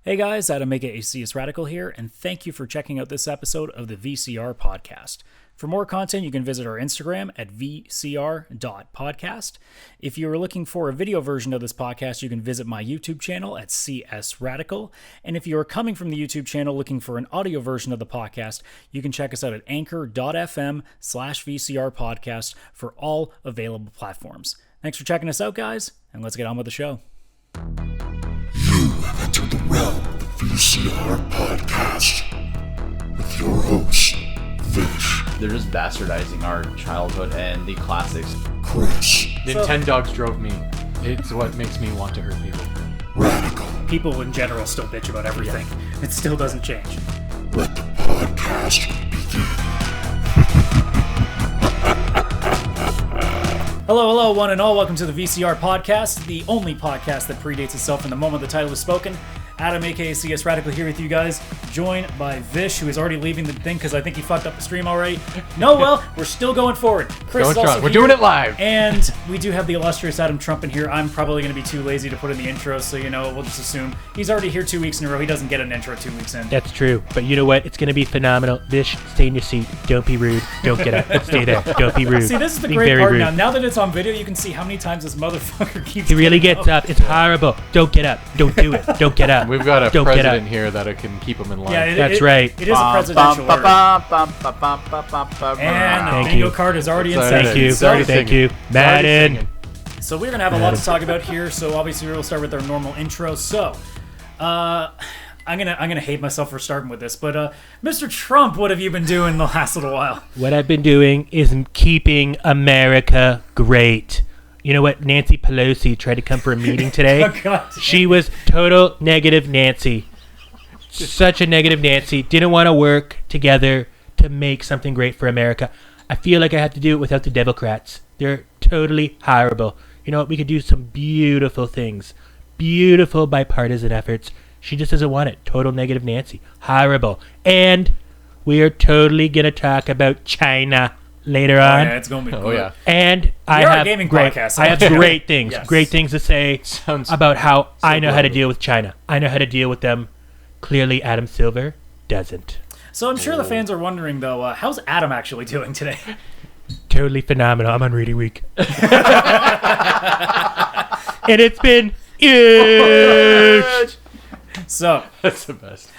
Hey guys, Adam aka CSRadical here, and thank you for checking out this episode of the VCR Podcast. For more content, you can visit our Instagram at vcr.podcast. If you are looking for a video version of this podcast, you can visit my YouTube channel at CSRadical. And if you are coming from the YouTube channel looking for an audio version of the podcast, you can check us out at anchor.fm/VCR Podcast for all available platforms. Thanks for checking us out, guys, and let's get on with the show. You have entered the realm of the VCR Podcast with your host, Vish. They're just bastardizing our childhood and the classics. Chris. Nintendogs drove me. It's what makes me want to hurt people. Radical. People in general still bitch about everything. It still doesn't change. Let the podcast begin. Hello, one and all. Welcome to the VCR Podcast, the only podcast that predates itself in the moment the title is spoken. Adam, aka CSRadical, here with you guys, joined by Vish, who is already leaving the thing because I think he fucked up the stream already. No, well, we're still going forward. Chris is also We're here, doing it live. And we do have the illustrious Adam Trump in here. I'm probably going to be too lazy to put in the intro, so we'll just assume he's already here 2 weeks in a row. He doesn't get an intro 2 weeks in. That's true, but you know what? It's going to be phenomenal. Vish, stay in your seat. Don't be rude. Don't get up. Stay there. Don't be rude. See, this is the Be great very part rude. now. Now that it's on video, you can see how many times this motherfucker keeps He really getting gets up. It's horrible. Don't get up. Don't do it. Don't get up. We've got a Don't get president up. here that can keep them in line. Yeah, That's right. It is a presidential order. And the Thank bingo you. card is already That's inside. right. Thank you. It's already Thank singing. you. Madden. So we're going to have a lot to talk about here. So obviously we'll start with our normal intro. So I'm gonna hate myself for starting with this, but Mr. Trump, what have you been doing the last little while? What I've been doing is keeping America great. You know what? Nancy Pelosi tried to come for a meeting today. Oh, God. She was total negative Nancy. Such a negative Nancy. Didn't want to work together to make something great for America. I feel like I have to do it without the Democrats. They're totally horrible. You know what? We could do some beautiful things. Beautiful bipartisan efforts. She just doesn't want it. Total negative Nancy. Horrible. And we are totally going to talk about China later on. Yeah, it's going to be good. Oh, yeah. And I are a have gaming great, podcast, so I have yeah. great things, Yes. great things to say Sounds about how so I know how to global. deal with China. I know how to deal with them. Clearly, Adam Silver doesn't. So I'm sure the fans are wondering, though, how's Adam actually doing today? Totally phenomenal. I'm on reading week. And it's been huge. So, That's the best.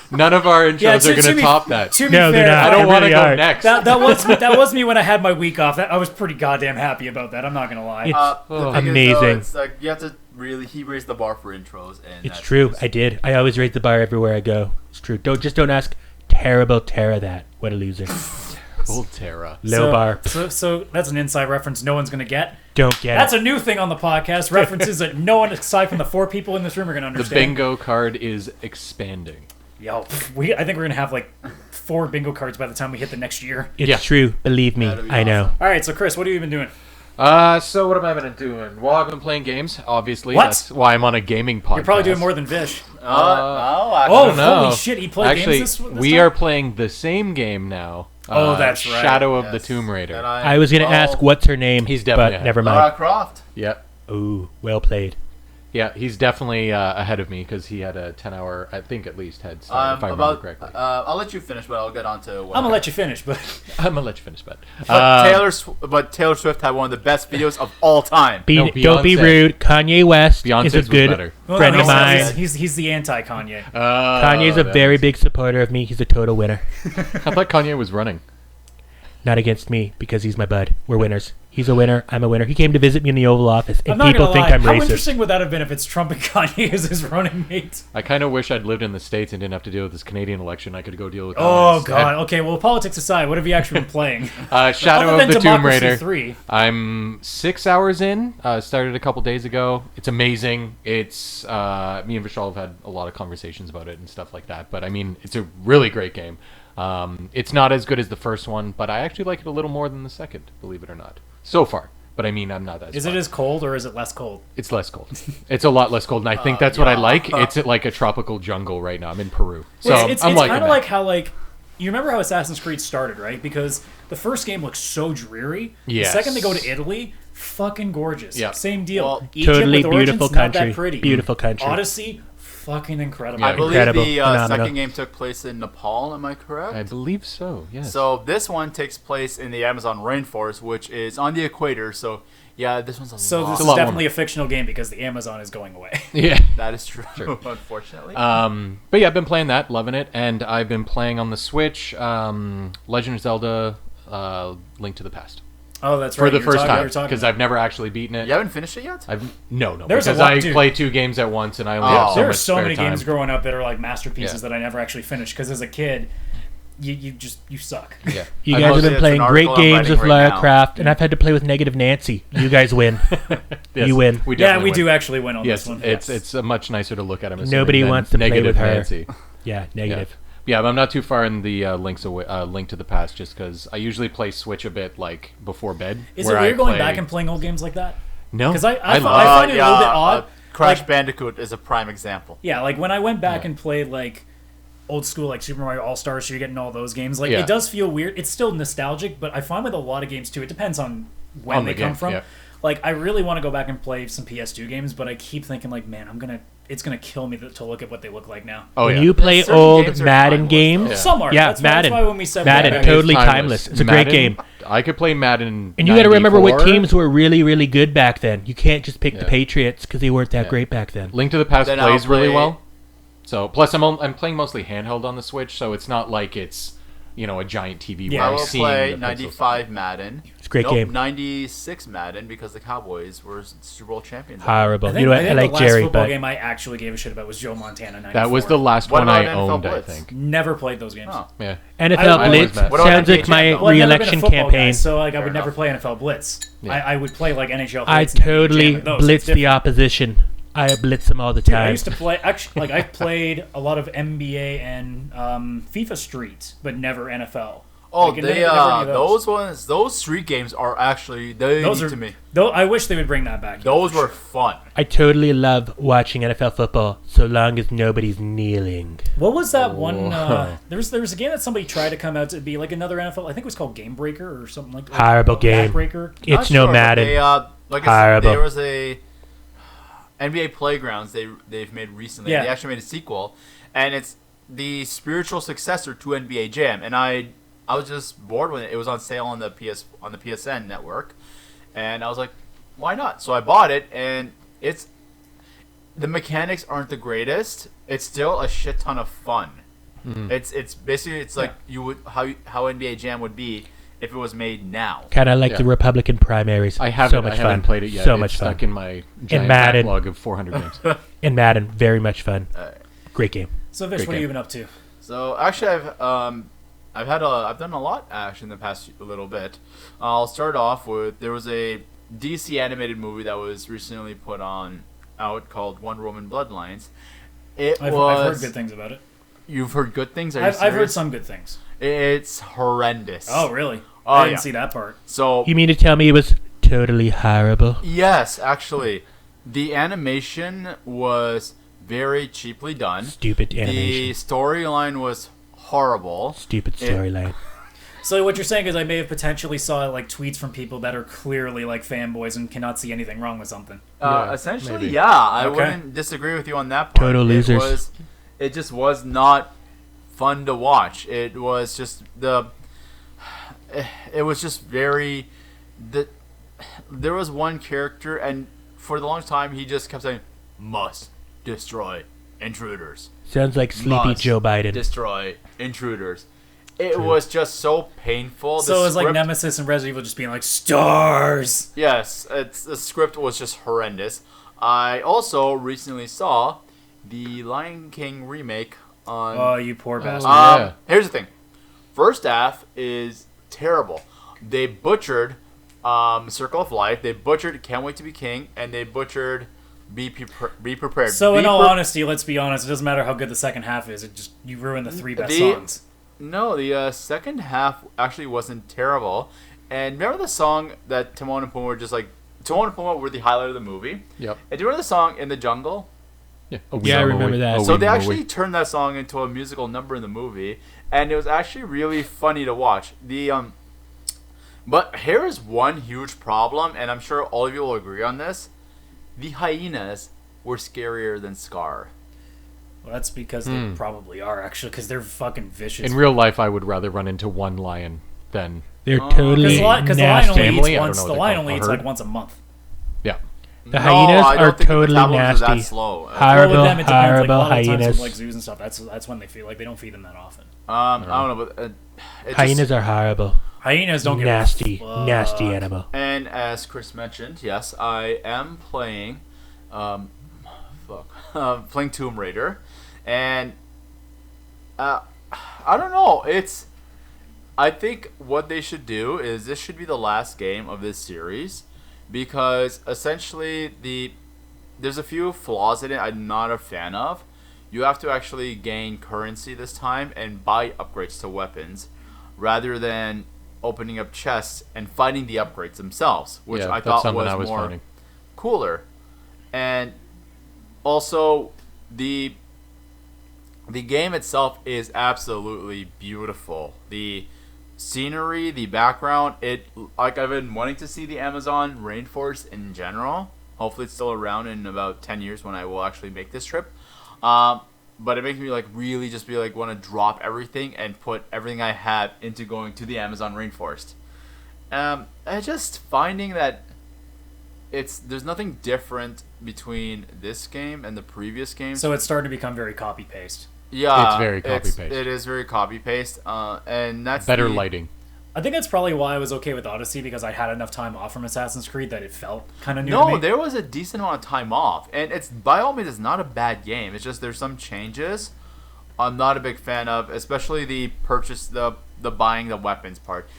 None of our intros yeah, are going to top that. To be No, they're fair, not. I don't They want to really go are. next. that was me when I had my week off. I was pretty goddamn happy about that. I'm not going to lie. It's The thing amazing. Is, though, it's like you have to he raised the bar for intros, and It's that's true. just- I did. I always raise the bar everywhere I go. It's true. Don't ask terrible Tara that. What a loser. Old Tara. Low bar. So that's an inside reference no one's going to get. Don't get That's it. a new thing on the podcast. References that no one aside from the 4 people in this room are going to The understand. bingo card is expanding. Yo, I think we're going to have like 4 bingo cards by the time we hit the next year. It's Yeah. true. Believe me. That'd be I know. awesome. All right, so Chris, what have you been doing? So what have I been doing? Well, I've been playing games, obviously. What? That's why I'm on a gaming podcast. You're probably doing more than Vish. I Oh, don't know. holy shit, he played Actually, games this we time? are playing the same game now. Oh, that's right. Shadow of the Tomb Raider. I was going to ask what's her name, He's definitely but ahead. never Lara mind. Croft. Yeah. Ooh, well played. Yeah, he's definitely ahead of me because he had a 10-hour, I think at least, head start, if I remember correctly. I'll let you finish, but I'll get on to. I'm going to let you finish, but I'm going to let you finish, bud. But Taylor Swift had one of the best videos of all time. No, Don't be Beyonce. rude. Kanye West Beyonce's is a was good better. friend no, of mine. he's the anti-Kanye. Kanye's a very big supporter of me. He's a total winner. I thought Kanye was running. Not against me, because he's my bud. We're winners. He's a winner. I'm a winner. He came to visit me in the Oval Office, I'm and not people gonna think lie. I'm How racist. interesting would that have been if it's Trump and Kanye as his running mates? I kind of wish I'd lived in the States and didn't have to deal with this Canadian election. I could go deal with that Oh, instead. God. Okay, well, politics aside, what have you actually been playing? Shadow Other of than the Tomb Democracy Raider. 3. I'm 6 hours in. Started a couple days ago. It's amazing. It's me and Vishal have had a lot of conversations about it and stuff like that. But I mean, it's a really great game. It's not as good as the first one, but I actually like it a little more than the second, believe it or not. So far. But I mean, I'm not as Is it far. as cold or is it less cold? It's less cold. It's a lot less cold, and I think that's what I like. It's like a tropical jungle right now. I'm in Peru. So it's I'm liking kind of that. like how, you remember how Assassin's Creed started, right? Because the first game looks so dreary. Yes. The second they go to Italy, fucking gorgeous. Yeah. Same deal. Well, Egypt Totally with Origins, beautiful not country. that pretty. Beautiful country. Odyssey, fucking incredible. I believe Incredible. the Phenomenal. second game took place in Nepal. Am I correct? I believe so. Yes. So this one takes place in the Amazon rainforest, which is on the equator. So yeah, this one's So lot. this a is lot definitely warmer. a fictional game because the Amazon is going away. yeah. That is true, unfortunately. But yeah, I've been playing that, loving it, and I've been playing on the Switch, Legend of Zelda, Link to the Past. Oh, that's For right. the you're first talking- time, you're talking because about- I've never actually beaten it. You haven't finished it yet? No, There's a because lot, I dude. play 2 games at once, and I only have so There are much so spare many time. games growing up that are like masterpieces Yeah. that I never actually finished because as a kid, you suck. Yeah. You I guys have mostly- been it's playing an great article I'm games writing with right Lara now. Croft, and I've had to play with Negative Nancy. You guys win. Yes, You win. We Yeah, definitely we win. do actually win on Yes, this one. it's much nicer to look at him. Nobody wants to play negative with her. Nancy. Yeah, negative. Yeah, but I'm not too far in the Link to the Past, just because I usually play Switch a bit like before bed. Is it where I weird going play- back and playing old games like that? No, Because I love find it a little bit odd. Crash Like- Bandicoot is a prime example. Yeah, like when I went back and played like old school like Super Mario All Stars, so you're getting all those games. Like Yeah. it does feel weird. It's still nostalgic, but I find with a lot of games too, it depends on when On the they come game, from. yeah. Like I really want to go back and play some PS2 games, but I keep thinking like, man, it's gonna kill me to look at what they look like now. Oh When yeah. you play Certain old games are Madden timeless, games, though. Some are. yeah, That's Madden. why when we said Madden, back- totally timeless. It's a great game. I could play Madden. And you got to remember what 94. teams were really, really good back then. You can't just pick the Yeah. Patriots because they weren't that Yeah. great back then. Link to the Past Then plays I'll really play- well. So plus I'm playing mostly handheld on the Switch, so it's not like it's a giant TV. Yeah. where I I'm will seeing play the pixels. 95 Madden. It's a great Nope, game. 96 Madden because the Cowboys were Super Bowl champions. Horrible. I think, You know what? I I think like the last Jerry, football but game I actually gave a shit about was Joe Montana 94. That was the last What one I about NFL owned, I Blitz? think. Never played those games. Oh. Yeah. NFL I- Blitz What about sounds like NHL? my Well, Well, I've never been a re-election football guy, campaign. so like I would Fair never enough. play NFL Blitz. Yeah. I would play like NHL I Blitz. and totally jam at those. blitz It's the opposition. I blitz them all the Dude, I time. used to play actually like I played a lot of NBA and FIFA Street, but never NFL. Oh, Like, they never any of those street games are actually they those need are to me. Though I wish they would bring that back. Those were fun. I totally love watching NFL football so long as nobody's kneeling. What was that one? Whoa. There was a game that somebody tried to come out to be like another NFL. I think it was called Game Breaker or something like that. Horrible game. Backbreaker. It's Not no sure, but Madden. They, like I said, Horrible. there was a NBA Playgrounds they've made recently. Yeah. They actually made a sequel, and it's the spiritual successor to NBA Jam. And I was just bored with it. It was on sale on the PSN network, and I was like, why not? So I bought it, and the mechanics aren't the greatest. It's still a shit ton of fun. Mm-hmm. It's basically like you would how NBA Jam would be if it was made now. Kind of like Yeah. the Republican primaries. I haven't. So much I haven't fun. played it yet. So it's much stuck fun. in my giant Madden. backlog of 400 games. In Madden, very much fun. Great game. So Vish, Great what have you game. been up to? So actually, I've done a lot actually in the past little bit. I'll start off with there was a DC animated movie that was recently put out called Wonder Woman Bloodlines. I've heard good things about it. You've heard good things. Are you I've heard serious? some good things. It's horrendous. Oh, really? Oh, I didn't yeah. see that part. So You mean to tell me it was totally horrible? yes, actually, the animation was very cheaply done. Stupid The animation. storyline was horrible. Stupid it- storyline. So what you're saying is I may have potentially saw like tweets from people that are clearly like fanboys and cannot see anything wrong with something. Yeah, Essentially, maybe. yeah, I Okay. wouldn't disagree with you on that part. Total losers. It just was not fun to watch. It was just it was just very there was one character, and for the longest time he just kept saying must destroy intruders. Sounds like Sleepy Must Joe Biden. destroy intruders. It was just so painful. So The it was like script- Nemesis and Resident Evil just being like stars. Yes, the script was just horrendous. I also recently saw the Lion King remake on. Oh, you poor bastard. Yeah. Here's the thing. First half is terrible. They butchered Circle of Life. They butchered Can't Wait to Be King, and they butchered Be Prepared. So Be in all Pre- honesty, let's be honest. It doesn't matter how good the second half is. It just you ruin the three best The- songs. No, the second half actually wasn't terrible. And remember the song that Timon and Pumbaa were just like Timon and Pumbaa were the highlight of the movie. Yep. And do you remember the song In the Jungle? Yeah. Yeah, I remember that. So they actually turned that song into a musical number in the movie, and it was actually really funny to watch. But here is one huge problem, and I'm sure all of you will agree on this: the hyenas were scarier than Scar. Well, that's because they probably are, actually, because they're fucking vicious. In real life, I would rather run into one lion than... They're totally Because the lion nasty. only eats like once a month. Yeah. The hyenas I don't are think totally the metabolism is nasty. that slow. Well, Horrible, with them, it depends. Like, a horrible lot of times with, hyenas. like zoos and stuff, that's when they feed. Like, they don't feed them that often. I don't know, but Hyenas are horrible. Hyenas don't Nasty, give a fuck. nasty animal. And as Chris mentioned, yes, I am playing, playing Tomb Raider, and I don't know. I think what they should do is this should be the last game of this series, because essentially there's a few flaws in it I'm not a fan of. You have to actually gain currency this time and buy upgrades to weapons, rather than opening up chests and finding the upgrades themselves, which I thought was more cooler. And also, the game itself is absolutely beautiful. The scenery, the background, I've been wanting to see the Amazon rainforest in general. Hopefully it's still around in about 10 years when I will actually make this trip. But it makes me really just be want to drop everything and put everything I have into going to the Amazon rainforest. And just finding that there's nothing different between this game and the previous game. So it's starting to become very copy paste. Yeah, it's very copy-paste. It is very copy-paste, and that's better lighting. I think that's probably why I was okay with Odyssey, because I had enough time off from Assassin's Creed that it felt kind of new to me. No, there was a decent amount of time off, and it's by all means it's not a bad game. It's just there's some changes I'm not a big fan of, especially the purchase, the buying the weapons part.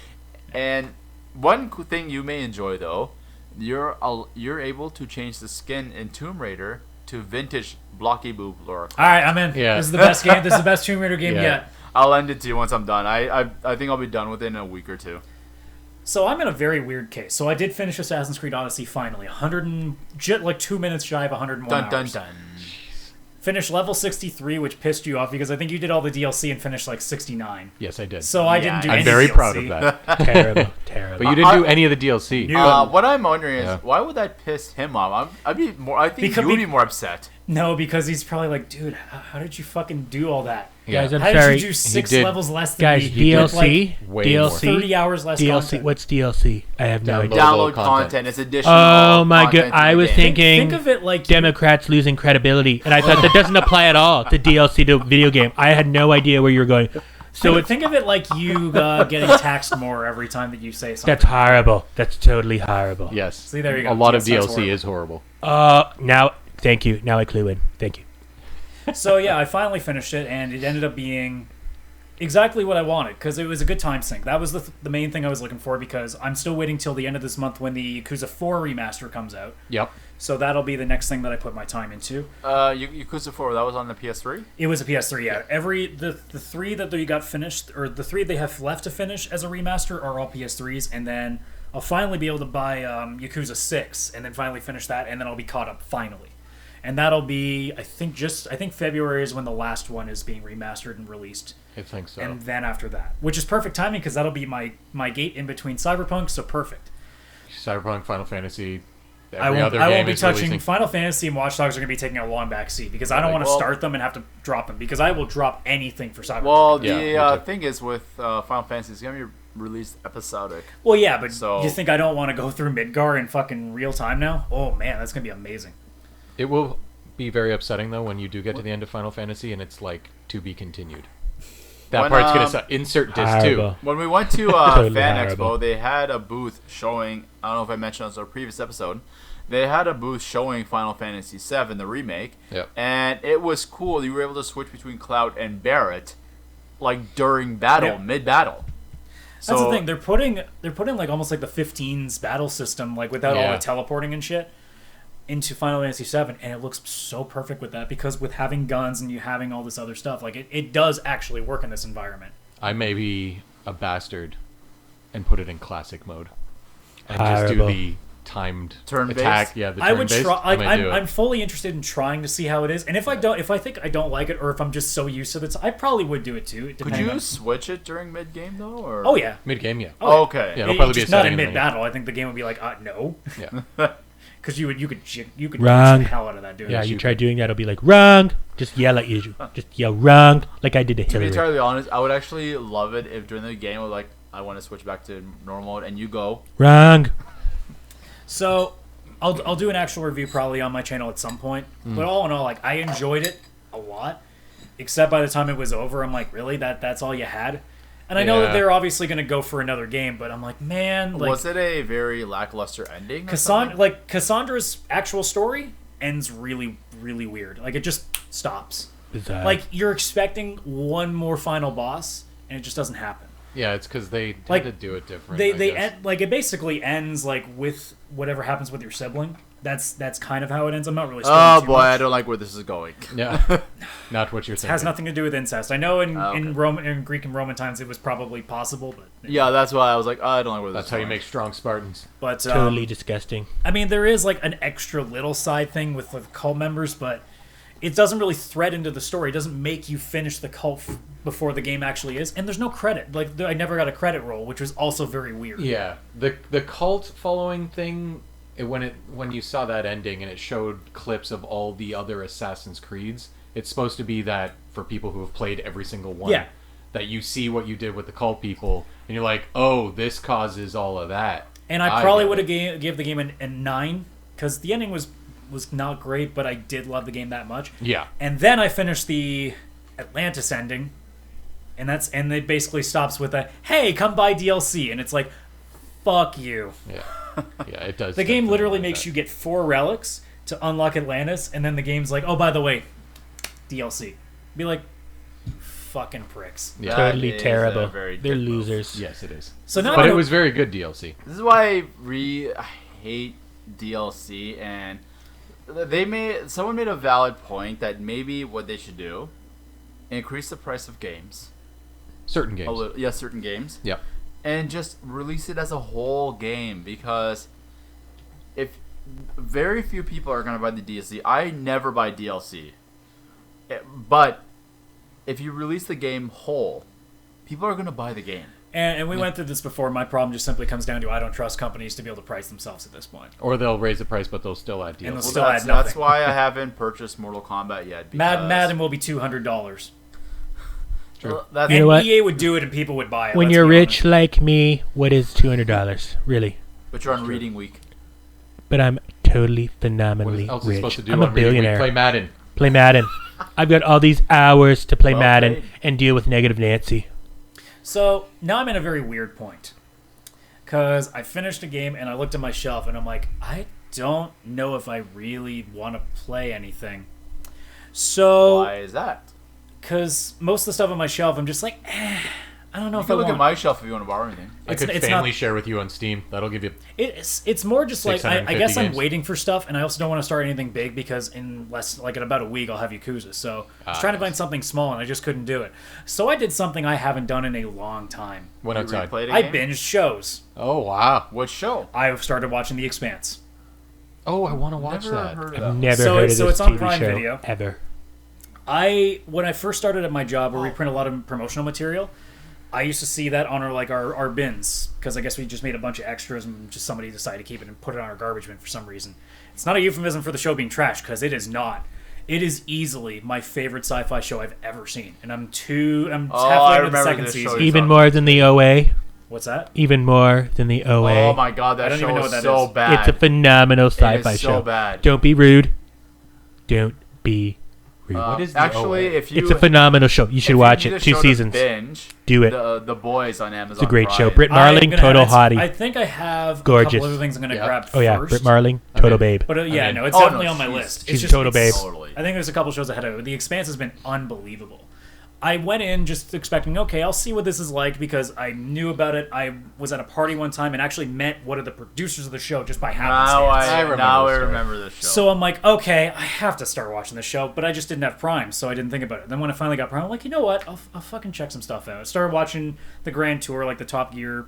And one thing you may enjoy though, you're able to change the skin in Tomb Raider to vintage blocky boob lore. All right, I'm in. Yeah. This is the best game. This is the best Tomb Raider game yet. I'll end it to you once I'm done. I think I'll be done within a week or two. So I'm in a very weird case. So I did finish Assassin's Creed Odyssey finally. 2 minutes shy of 101 Dun hours. dun dun. Finished level 63, which pissed you off because I think you did all the DLC and finished 69. Yes, I did. So I didn't do any I'm very DLC. proud of that. Terrible, terrible. But you didn't do any of the DLC. What I'm wondering is why would that piss him off? I think you would be more upset. No, because he's probably like, dude, how did you fucking do all that? Guys, I'm How sorry. did you do 6 did- levels less than Guys, me? With, DLC, way DLC, 30 hours less DLC. content. What's DLC? I have no idea. Download content. content. It's additional. Oh my god! content to I the was game. thinking Think of it like Democrats losing credibility, and I thought that doesn't apply at all to DLC to video game. I had no idea where you were going. So think of it like you getting taxed more every time that you say something. that's horrible. That's totally horrible. Yes. See, there you go. A lot of Yes, that's DLC horrible. is horrible. Now, thank you. Now I clue in. Thank you. So yeah, I finally finished it, and it ended up being exactly what I wanted, because it was a good time sink. That was the main thing I was looking for, because I'm still waiting till the end of this month when the Yakuza 4 remaster comes out. Yep. So that'll be the next thing that I put my time into. Yakuza 4, that was on the PS3? It was a PS3, yeah. The 3 that they got finished, or the 3 they have left to finish as a remaster, are all PS3s, and then I'll finally be able to buy Yakuza 6, and then finally finish that, and then I'll be caught up finally. And that'll be, I think February is when the last one is being remastered and released. I think so. And then after that, which is perfect timing, because that'll be my gate in between Cyberpunk, so perfect. Cyberpunk, Final Fantasy, I won't be touching Final Fantasy, and Watch Dogs are going to be taking a long back seat, because I don't want to start them and have to drop them, because I will drop anything for Cyberpunk. Well, the thing is with Final Fantasy, it's going to be released episodic. Well, yeah, but you think I don't want to go through Midgar in fucking real time now? Oh man, that's going to be amazing. It will be very upsetting though when you do get to the end of Final Fantasy and it's like to be continued. That part's gonna insert disc 2. When we went to Totally Fan horrible. Expo, they had a booth showing. I don't know if I mentioned this on a previous episode. They had a booth showing Final Fantasy VII, the remake, and it was cool. You were able to switch between Cloud and Barrett, like during battle, mid-battle. That's the thing. They're putting like almost like the 15's battle system, like without all the teleporting and shit, into Final Fantasy VII, and it looks so perfect with that, because with having guns and you having all this other stuff, like it does actually work in this environment. I may be a bastard and put it in classic mode and just do the timed Turn-based? attack. Yeah, the I would turn-based. try. Like, do it. I'm fully interested in trying to see how it is, and if I think I don't like it, or if I'm just so used to it, I probably would do it too. Could you switch it during mid-game though? Or? Oh yeah. Mid-game, yeah. Oh, okay. Yeah, it'll probably be a just not setting in and then- mid-battle. I think the game would be like, no. Yeah. Because you could Wrong. use the hell out of that doing Yeah, that. you try doing that, it'll be like, wrong. Just yell at you. Just yell wrong, like I did to To be Hillary. entirely honest, I would actually love it if during the game, I want to switch back to normal mode, and you go. Wrong. So, I'll do an actual review probably on my channel at some point. But all in all, like, I enjoyed it a lot. Except by the time it was over, I'm like, really? That's all you had? And I know that they're obviously going to go for another game, but I'm like, man, like, Was it a very lackluster ending? or something? Cassandra's actual story ends really, really weird. Like, it just stops. Bizarre. Like, you're expecting one more final boss, and it just doesn't happen. Yeah, it's because they tend Like, to do it different. They end, like, it basically ends like with whatever happens with your sibling. That's kind of how it ends. I'm not really. Oh too boy, much. I don't like where this is going. Yeah, not what you're It thinking. has nothing to do with incest. I know in okay. in Greek and Roman times it was probably possible, but Yeah, that's why I was like, I don't like where this That's is how you going. make strong Spartans. but totally disgusting. I mean, there is like an extra little side thing with the cult members, but it doesn't really thread into the story. It doesn't make you finish the cult before the game actually is, and there's no credit. Like I never got a credit roll, which was also very weird. Yeah, the cult following thing. When you saw that ending and it showed clips of all the other Assassin's Creeds, it's supposed to be that for people who have played every single one. Yeah. That you see what you did with the cult people, and you're like, oh, this causes all of that. And I probably get would it. have gave the game a 9 because the ending was not great, but I did love the game that much. Yeah. And then I finished the Atlantis ending, and it basically stops with a "Hey, come buy DLC," and it's like, "Fuck you." Yeah. Yeah, it does. The game definitely literally like makes that. you get 4 relics to unlock Atlantis, and then the game's like, "Oh, by the way, DLC." Be like, fucking pricks. Yeah. That Totally is a terrible. very They're dick move. losers. Yes, it is. So now, But I'm it was very good DLC. This is why I hate DLC, and someone made a valid point that maybe what they should do, increase the price of games. Certain games. Certain games. Yep. And just release it as a whole game, because if very few people are going to buy the DLC, I never buy DLC. But if you release the game whole, people are going to buy the game. and we went through this before. My problem just simply comes down to I don't trust companies to be able to price themselves at this point. Or they'll raise the price, but they'll still add DLC. And they'll Well, still add that's nothing. why I haven't purchased Mortal Kombat yet. Because Madden will be $200. True. That's, You know And what? EA would do it, and people would buy it. When let's you're be rich honest. like me, what is $200? Really? but you're on reading week. But I'm totally What phenomenally else is supposed rich. to do I'm a on Reading Week? billionaire. Play Madden. Play Madden. I've got all these hours to play Well Madden played. and deal with negative Nancy. So now I'm in a very weird point, because I finished a game and I looked at my shelf and I'm like, I don't know if I really want to play anything. So, Why is that? because most of the stuff on my shelf, I'm just like, I don't know You if I can look want. at my shelf if you want to borrow anything. I could it's family not- share with you on Steam. That'll give you. It's more just like I 650 guess I'm games. waiting for stuff, and I also don't want to start anything big because in about a week I'll have Yakuza. So I was trying to nice. find something small and I just couldn't do it. So I did something I haven't done in a long time. Went You outside. replayed a I game? binged shows. Oh wow. What show? I started watching The Expanse. Oh, I want to watch Never that. heard of I've that. never So heard it's- of so this it's on TV Prime show Video. ever. When I first started at my job where we print a lot of promotional material, I used to see that on our bins, because I guess we just made a bunch of extras and just somebody decided to keep it and put it on our garbage bin for some reason. It's not a euphemism for the show being trash, because it is not. It is easily my favorite sci-fi show I've ever seen, and I'm I halfway into the remember second this show. season. You're Even talking- more than the OA. What's that? Even more than the OA. Oh my god, I that don't show even know is what that so is. bad. It's a phenomenal sci-fi so show. bad. Don't be rude. Don't be rude. What is the actually, OA? if you It's a phenomenal show. You should watch it. 2 seasons. Binge, Do it. The Boys on Amazon. It's a great show. Prime. Britt Marling, total hottie. I think I have a Gorgeous. couple other things I'm going to Yeah. grab Oh yeah, first. Britt Marling, total Okay. babe. But I mean- no, it's Oh, definitely no, on my she's- list. she's It's just, a total it's- babe. Totally. I think there's a couple shows ahead of it. The Expanse has been unbelievable. I went in just expecting, okay, I'll see what this is like, because I knew about it. I was at a party one time and actually met one of the producers of the show just by happenstance. I remember Now this I story. remember this show. So I'm like, okay, I have to start watching this show, but I just didn't have Prime, so I didn't think about it. Then when I finally got Prime, I'm like, you know what? I'll fucking check some stuff out. I started watching the Grand Tour, like the Top Gear,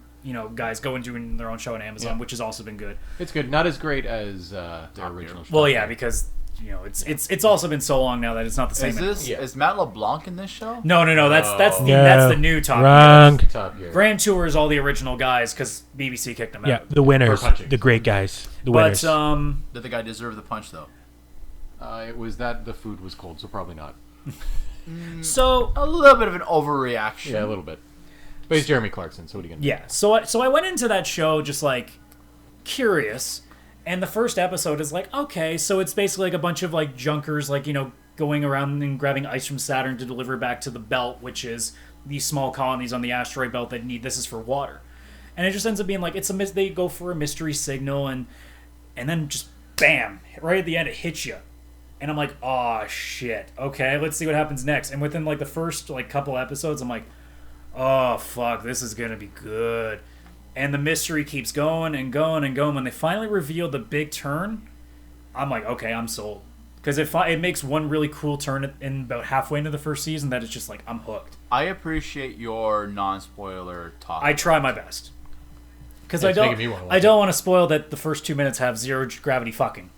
guys go and doing their own show on Amazon, Yeah. which has also been good. It's good. Not as great as their original show. Well, yeah, because it's also been so long now that it's not the same. Is Matt LeBlanc in this show? No. That's the new Top Wrong. Gear. Top Gear. Grand Tour is all the original guys because BBC kicked them Yeah, out. the winners, For punching. the great guys, the But winners. Did the guy deserve the punch though? It was that the food was cold, so probably not. so A little bit of an overreaction. Yeah, a little bit. But he's Jeremy Clarkson, so what are you gonna do? yeah, so I went into that show just like curious, and the first episode is like, okay, so it's basically like a bunch of like junkers, like, going around and grabbing ice from Saturn to deliver back to the belt, which is these small colonies on the asteroid belt that need this is for water. And it just ends up being like they go for a mystery signal, and then just bam, right at the end it hits you. And I'm like, oh shit, okay, let's see what happens next. And within like the first like couple episodes, I'm like, oh fuck, this is gonna be good. And the mystery keeps going and going and going. When they finally reveal the big turn, I'm like, okay, I'm sold. Because it makes one really cool turn in about halfway into the first season that it's just like, I'm hooked. I appreciate your non-spoiler talk. I try my best. Because It's making me wanna watch I don't want to spoil that the first 2 minutes have zero gravity fucking.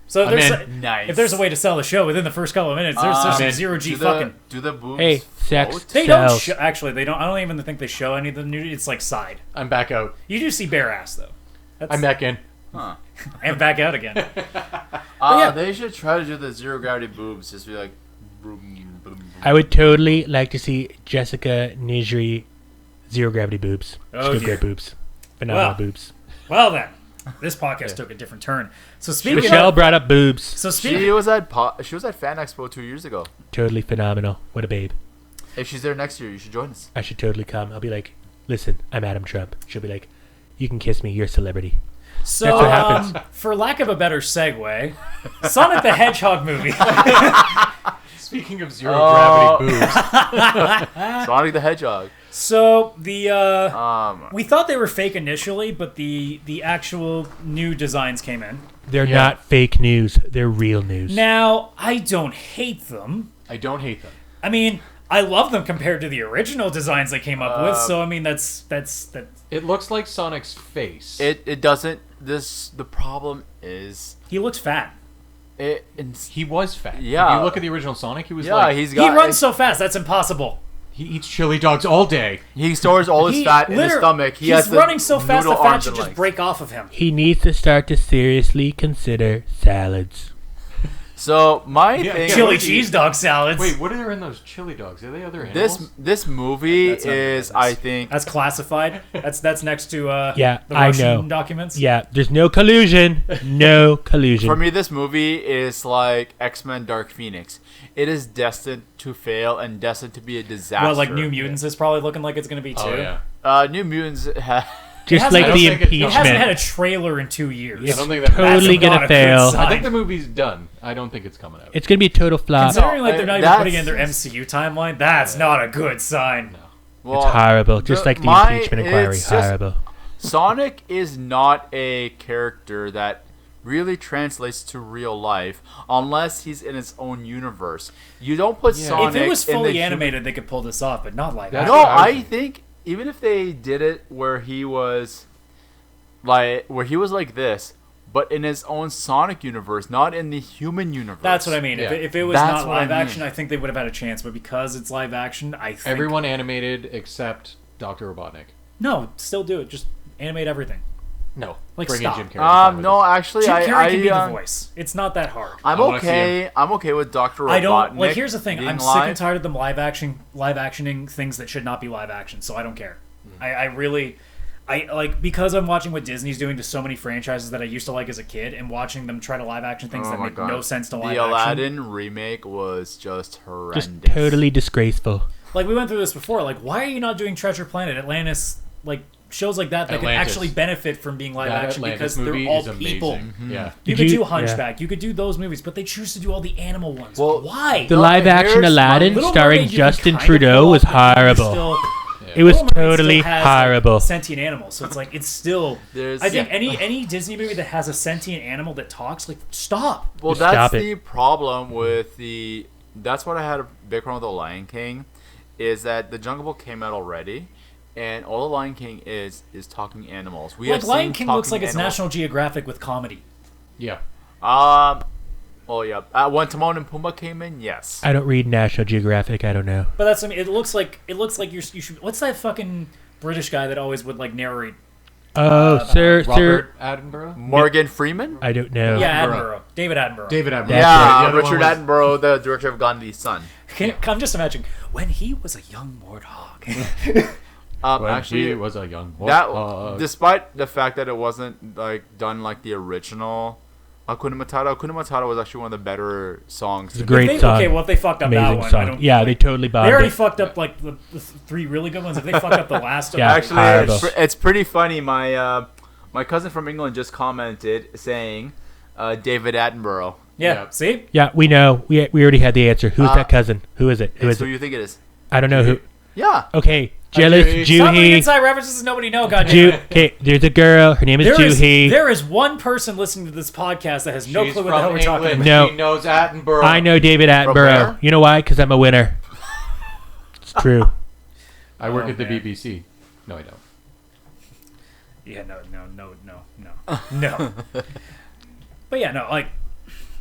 So Nice. if there's a way to sell the show within the first couple of minutes, there's some zero G fucking. Do the boobs Hey, sex. float? They don't Sells. actually. They don't. I don't even think they show any of the nudity. It's like side. I'm back out. You do see bare ass though. I'm back in. Huh. And back out again. Yeah. They should try to do the zero gravity boobs. Just be like, boom, boom, boom. I would totally like to see Jessica Nijri zero gravity boobs. Oh, She's got dear. great boobs. Phenomenal Well. boobs. Well then, this podcast took a different turn. So speaking Michelle of, brought up boobs. so She speaking, was at Fan Expo 2 years ago. Totally phenomenal. What a babe. If she's there next year, you should join us. I should totally come. I'll be like, listen, I'm Adam Trump. She'll be like, you can kiss me. You're a celebrity. so That's what happens. for lack of a better segue, Sonic the Hedgehog movie. Speaking of zero gravity boobs, Sonic the Hedgehog. So we thought they were fake initially, but the actual new designs came in. They're Yeah. not fake news. They're real news. Now I don't hate them. I don't hate them. I mean, I love them compared to the original designs they came up with. So I mean, that's. It looks like Sonic's face. It doesn't. The problem is He looks fat. He was fat. Yeah. If you look at the original Sonic, he was yeah. like... He He runs so fast. That's impossible. He eats chili dogs all day. He stores all his fat in his stomach. He's running so fast the noodle fat arms should and just legs. break off of him. He needs to start to seriously consider salads. So my Yeah, thing. yeah, Chili what do you- cheese dog salads. Wait, what are in those chili dogs? Are they other animals? This movie That's none of your is, business. I think, That's classified. That's next to Yeah, the I Russian know. documents. Yeah, there's no collusion. No collusion. for me, this movie is like X-Men: Dark Phoenix. It is destined to fail and destined to be a disaster. Well, like New Mutants is probably looking like it's going to be too. Oh, yeah. New Mutants. Just hasn't- like I the don't think it- It hasn't had impeachment. a trailer in 2 years. I don't think that... Totally That's gonna not a good fail. sign. I think the movie's done. I don't think it's coming out. It's gonna be a total flop. Considering like they're not even that's- putting in their MCU timeline, that's not a good sign. Well, It's horrible. Just like the impeachment inquiry. it's just- Horrible. Sonic is not a character that really translates to real life unless he's in his own universe. You don't put Yeah. Sonic If it was in fully the animated, they could pull this off, but not like That's that. No, what I was I think even if they did it where he was like this, but in his own Sonic universe, not in the human universe. That's what I mean. Yeah. If it was That's not what I live mean. action, I think they would have had a chance. But because it's live action, I think Everyone animated except Dr. Robotnik. No, still do it. Just animate everything. No. Like, bring stop. in Jim Carrey. I'm fine with No, it. actually, Jim Carrey can be I the voice. It's not that hard. I'm I wanna see okay. I'm okay with Dr. Robotnik. I don't like. Here's the thing. being I'm sick live. and tired of them live actioning things that should not be live action. So I don't care. I really, I like because I'm watching what Disney's doing to so many franchises that I used to like as a kid, and watching them try to live action things Oh that my make God. no sense to live The action. Aladdin remake was just horrendous. Just totally disgraceful. Like we went through this before. Like why are you not doing Treasure Planet, Atlantis, like shows like that can Atlantis. actually benefit from being live That action Atlantis because they're movie all is people. amazing. Yeah. You Did could you- do Hunchback. You could do those movies, but they choose to do all the animal ones. Well, why? The No, live action here's Aladdin Little starring Mermaid, you can Justin kind of Trudeau pull was off, but you horrible. still- It was Little Mermaid still totally has, like, horrible. sentient animals, so it's like it's still. There's- I think yeah. any Disney movie that has a sentient animal that talks, like stop. Well, Just that's stop it. the problem with the. That's what I had a big problem with the Lion King, is that the Jungle Book came out already, and all the Lion King is talking animals. We Like have Lion seen King looks like talking it's animals. National Geographic with comedy. Yeah. Oh yeah. When Timon and Pumbaa came in, yes. I don't read National Geographic. I don't know. But that's, I mean, it looks like you should. What's that fucking British guy that always would like narrate? Oh, Sir. Robert Attenborough? Morgan Freeman? I don't know. Yeah, Attenborough. David Attenborough. David Attenborough. Yeah, The other Richard one was- Attenborough, the director of Gandhi's Son. I'm just imagining when he was a young warthog. When Actually, he was a young boy. that despite the fact that it wasn't like done like the original Hakuna Matata was actually one of the better songs. It's a great song. Okay, well if they fucked up that Amazing one, I song. don't. Yeah, like, they totally bombed They already it. fucked up like the three really good ones. If they fucked up the last, Yeah. Actually, Horrible. it's pretty funny. My cousin from England just commented saying David Attenborough. yeah. Yeah. See, Yeah, we know. We already had the answer. Who's that cousin? Who is it? Who It's is who it? you think it is? I don't know who. Yeah. Okay, Jealous Juhi. stop putting Juhi. inside references that nobody know. Goddamn. Okay, there's a girl. Her name is Juhi. There is one person listening to this podcast that has no She's clue what the hell from we're talking England. about. No. She knows Attenborough. I know David where? Attenborough. You know why? Because I'm a winner. It's true. I work Oh, at the man. BBC. No, I don't. Yeah, no. But yeah, no, like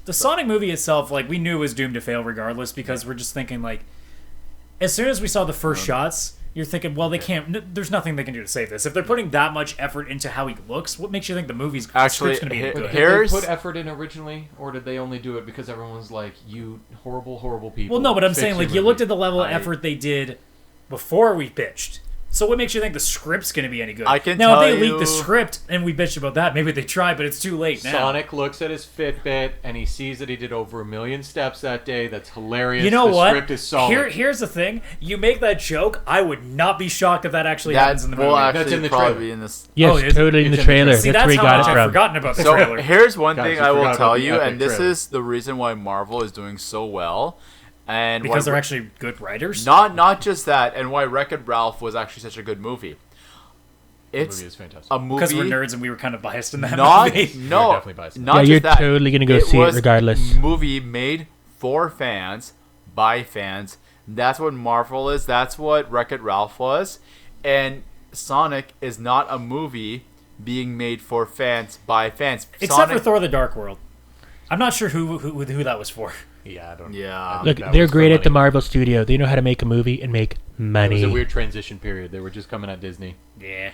the Sonic movie itself, like we knew was doomed to fail regardless because we're just thinking like, as soon as we saw the first shots, you're thinking, well, they can't. There's nothing they can do to save this. If they're putting that much effort into how he looks, what makes you think the movie's Actually, script's going to be any here- good? Did Here's- they put effort in originally, or did they only do it because everyone was like, "You horrible, horrible people"? Well, no, but I'm fix saying your like you movie." looked at the level of effort they did before we pitched. So what makes you think the script's going to be any good? I can now, tell if they leak you- the script and we bitched about that, maybe they tried, but it's too late now. Sonic looks at his Fitbit and he sees that he did over 1 million steps that day. That's hilarious. You know the what? Script is solid. Here's the thing. You make that joke, I would not be shocked if that actually That happens in the movie. will actually That's in the probably trailer. be in this. Yes, Oh, is it? totally in It's the in the trailer. trailer. See, That's where he how got much it I've from. forgotten about the So trailer. here's one Guys, thing you I will forgot tell about the you, epic and this trailer. is the reason why Marvel is doing so well, and Because why, they're actually good writers. not just that, and why Wreck-It Ralph was actually such a good movie. The It's movie is fantastic. a movie. Because we're nerds and we were kind of biased in that Not movie. no, You're definitely biased. not Yeah, just you're that. totally gonna go see it was regardless. Movie made for fans by fans. That's what Marvel is. That's what Wreck-It Ralph was. And Sonic is not a movie being made for fans by fans. Except for Sonic, Thor: The Dark World. I'm not sure who that was for. Yeah, I don't. Yeah. I think Look, that they're was for great at the money. Marvel studio. They know how to make a movie and make It money. was a weird transition period. They were just coming at Disney. Yeah.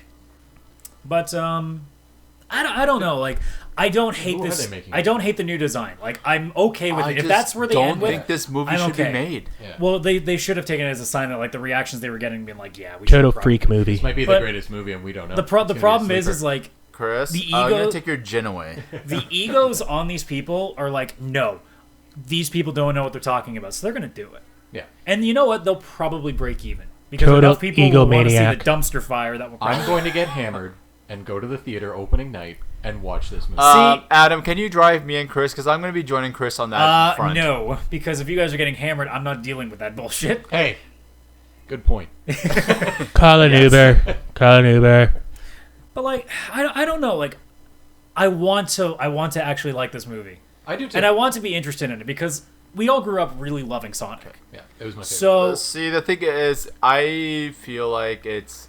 But I don't know. Like I don't hate Who are this. they making? I don't hate the new design. Like I'm okay with I it. If just that's where they don't end with, think this movie I'm should okay. be made. Yeah. Well, they should have taken it as a sign that like the reactions they were getting, being like, yeah, we should Total probably- freak movie. This might be But the greatest movie, and we don't know. The It's gonna be a problem is sleeper. like Chris, The I'm ego- gonna take your gin away. the egos on these people are like, no, these people don't know what they're talking about, so they're gonna do it. Yeah. And you know what? They'll probably break even because Total enough people will want to see the egomaniac. dumpster fire that will. I'm Probably... going to get hammered and go to the theater opening night and watch this movie. Adam, can you drive me and Chris? Because I'm going to be joining Chris on that front. No, because if you guys are getting hammered, I'm not dealing with that bullshit. Hey, good point. Call an Uber. Call an Uber. But like, I don't know. Like, I want to actually like this movie, I do too. and I want to be interested in it because we all grew up really loving Sonic. Yeah, it was my favorite. So See, the thing is, I feel like it's...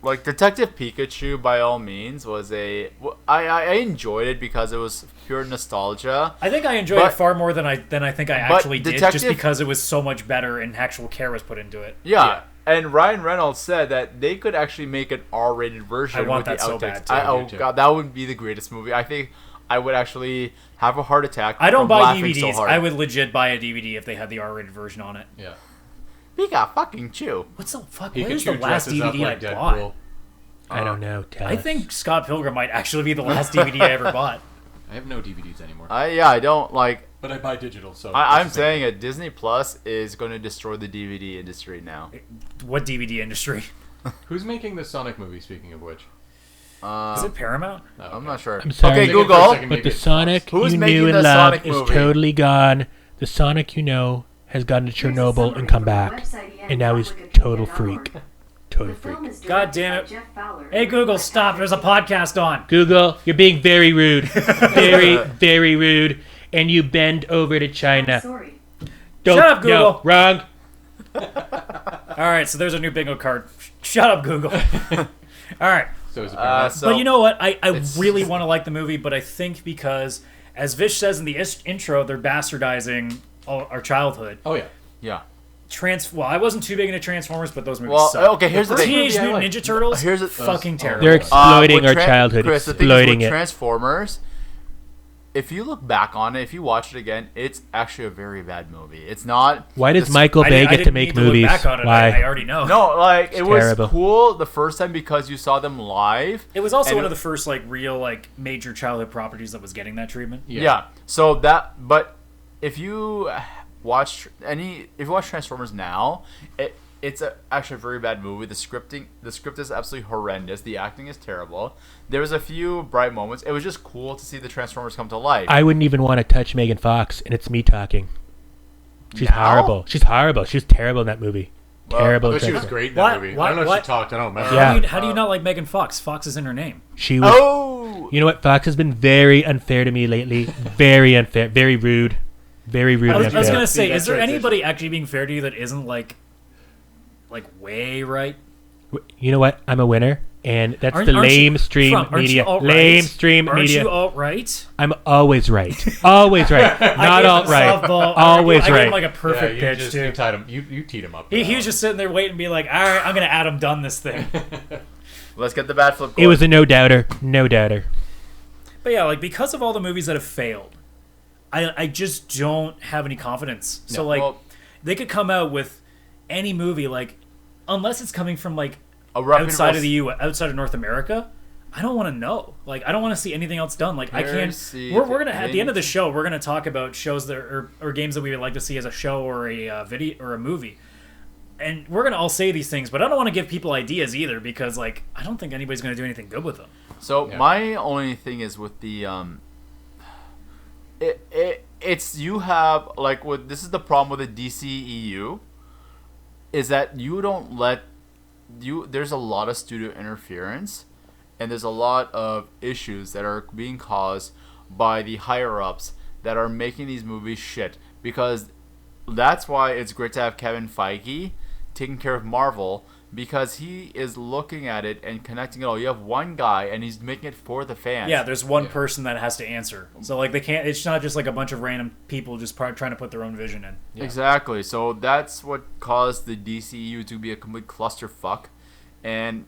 like, Detective Pikachu, by all means, was a... I enjoyed it because it was pure nostalgia. I think I enjoyed But- it far more than I think I but actually did, just Detective- because it was so much better and actual care was put into it. Yeah. And Ryan Reynolds said that they could actually make an R-rated version I want with that the so outtakes. bad, too. Oh, Me too. God, that would be the greatest movie. I think I would actually have a heart attack I don't from buy laughing DVDs. so hard. I would legit buy a DVD if they had the R-rated version on it. Yeah. Pika fucking chew. What's the fuck? Where's Pikachu the last dresses up DVD like I bought? Deadpool. I don't know. Tell I us. think Scott Pilgrim might actually be the last DVD I ever bought. I have no DVDs anymore. I don't like... But I buy digital, so... I'm saying it. Disney Plus is going to destroy the DVD industry now. What DVD industry? Who's making the Sonic movie, speaking of which? Is it Paramount? Oh, I'm okay. not sure. I'm sorry. Okay, Thinking for a Google. second. But Maybe the it's Sonic Who's you making knew the and loved Sonic is movie? totally gone. The Sonic you know has gone to Chernobyl and come back. And now he's total freak. Total freak. God damn it. Hey, Google, stop. There's a podcast on. Google, you're being very rude. Very, very rude. And you bend over to China. Sorry. Don't, Shut up, Google. No, wrong. All right, so there's a new bingo card. Shut up, Google. All right. So is it Paramount? So But you know what? I It's- really want to like the movie, but I think because as Vish says in the intro, they're bastardizing our childhood. Oh yeah. Yeah. Well, I wasn't too big into Transformers, but those movies Well, suck. okay, here's the thing. Teenage movie I Mutant like. Ninja Turtles, Here's the- fucking terrible. They're exploiting With our childhood, Chris, the thing is exploiting with it. Transformers, if you look back on it, if you watch it again, it's actually a very bad movie. It's not. Why does the- Michael Bay I get to didn't make need look movies? back on it. Why? I already know. No, like it was terrible. cool the first time because you saw them live. It was also And one of the first like real like major childhood properties that was getting that treatment. Yeah. So but if you watch Transformers now, it's actually a very bad movie. The script is absolutely horrendous. The acting is terrible. There was a few bright moments. It was just cool to see the Transformers come to life. I wouldn't even want to touch Megan Fox, and it's me talking. She's Now? horrible. She's horrible. She was terrible in that movie. Terrible. But she was Transformers. great in What? that movie. What? I don't know if What? she talked. I don't remember. Yeah. How do you not like Megan Fox? Fox is in her name. She was. Oh, You know what? Fox has been very unfair to me lately. Very unfair. Very rude. Very rude. I and was unfair. gonna say, See, is there that's anybody actually being fair to you that isn't like way right? You know what? I'm a winner, and that's Aren't- the aren't you- lamestream Trump, aren't you media. alt-right? Lamestream Aren't media. you alt-right? I'm always right. Always right. Not I gave him a alt-right. softball. Always I gave right. him like a perfect you pitch just, too. You tied him. You teed him up. He was just sitting there waiting to be like, all right, I'm gonna Adam Dunn this thing. let's get the bat flip. It was a no doubter. No doubter. But yeah, like because of all the movies that have failed, I just don't have any confidence. So No, like well- they could come out with any movie like unless it's coming from like a reputable outside of the outside of North America, I don't want to know. Like I don't want to see anything else done. Like I can't. We're gonna at the end of the show we're gonna talk about shows that or games that we would like to see as a show or a video or a movie. And we're gonna all say these things, but I don't want to give people ideas either because like I don't think anybody's gonna do anything good with them. So Yeah. my only thing is with the it's you have like with this is the problem with the DCEU is that you don't let there's a lot of studio interference and there's a lot of issues that are being caused by the higher ups that are making these movies shit because that's why it's great to have Kevin Feige taking care of Marvel because he is looking at it and connecting it all. You have one guy and he's making it for the fans. Yeah, there's one person that has to answer. So like they can't. It's not just like a bunch of random people just trying to put their own vision in. Yeah. Exactly. So that's what caused the DCU to be a complete clusterfuck, and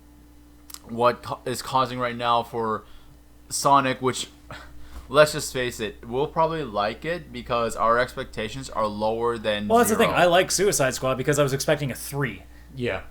what is causing right now for Sonic, which let's just face it, we'll probably like it because our expectations are lower than. Well, that's the 0. thing. I like Suicide Squad because I was expecting a 3. Yeah.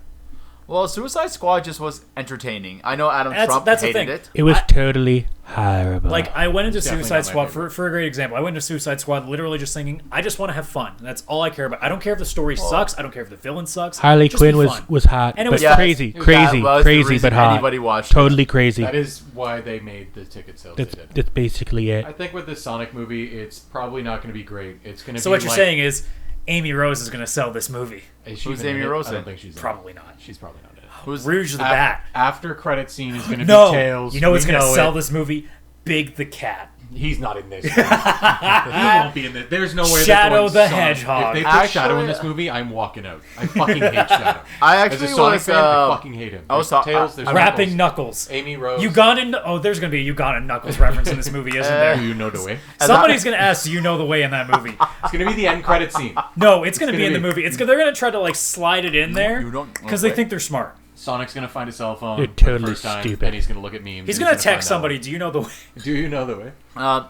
Well, Suicide Squad just was entertaining. I know Adam That's- Trump that's the hated thing. it. It was I- totally horrible. Like I went into Definitely Suicide not my Squad favorite. for a great example. I went into Suicide Squad literally just thinking, I just want to have fun. That's all I care about. I don't care if the story sucks. I don't care if the villain sucks. Harley Just be Quinn fun. was hot, And it but was fun. crazy, That was crazy, the crazy, reason but hot. anybody watched it. Totally crazy. That is why they made the ticket sales they That's, did. that's basically it. I think with the Sonic movie, it's probably not going to be great. It's going to So be what you're like, saying is, Amy Rose is going to sell this movie. Is she Who's even in Amy it? Rose I don't in? think she's in it. Probably not. She's probably not in it. Who's Rouge the Bat. After credit scene is going to No, be Tails. you know what's We going to know sell it. this movie? Big the Cat. He's not in this. He won't be in this. There's no way. Shadow they're the throwing Sonic. Hedgehog. If they put Shadow in Actually- this movie, I'm walking out. I fucking hate Shadow. I As actually a Sonic was fan, I fucking hate him. I was There's ta- Tails, there's Rapping Knuckles, Knuckles. Amy Rose. Ugandan. Oh, there's going to be a Ugandan Knuckles reference in this movie, isn't there? Do you know the way? Somebody's going to ask, do you know the way in that movie? It's gonna be the end credit scene. No, it's going to be gonna in the be- movie. They're going to try to like slide it in there You don't- because they okay. think they're smart. Sonic's gonna find a cell phone. You're for the totally first time, stupid. And he's gonna look at memes. He's and going to find text out. somebody, do you know the way? Do you know the way?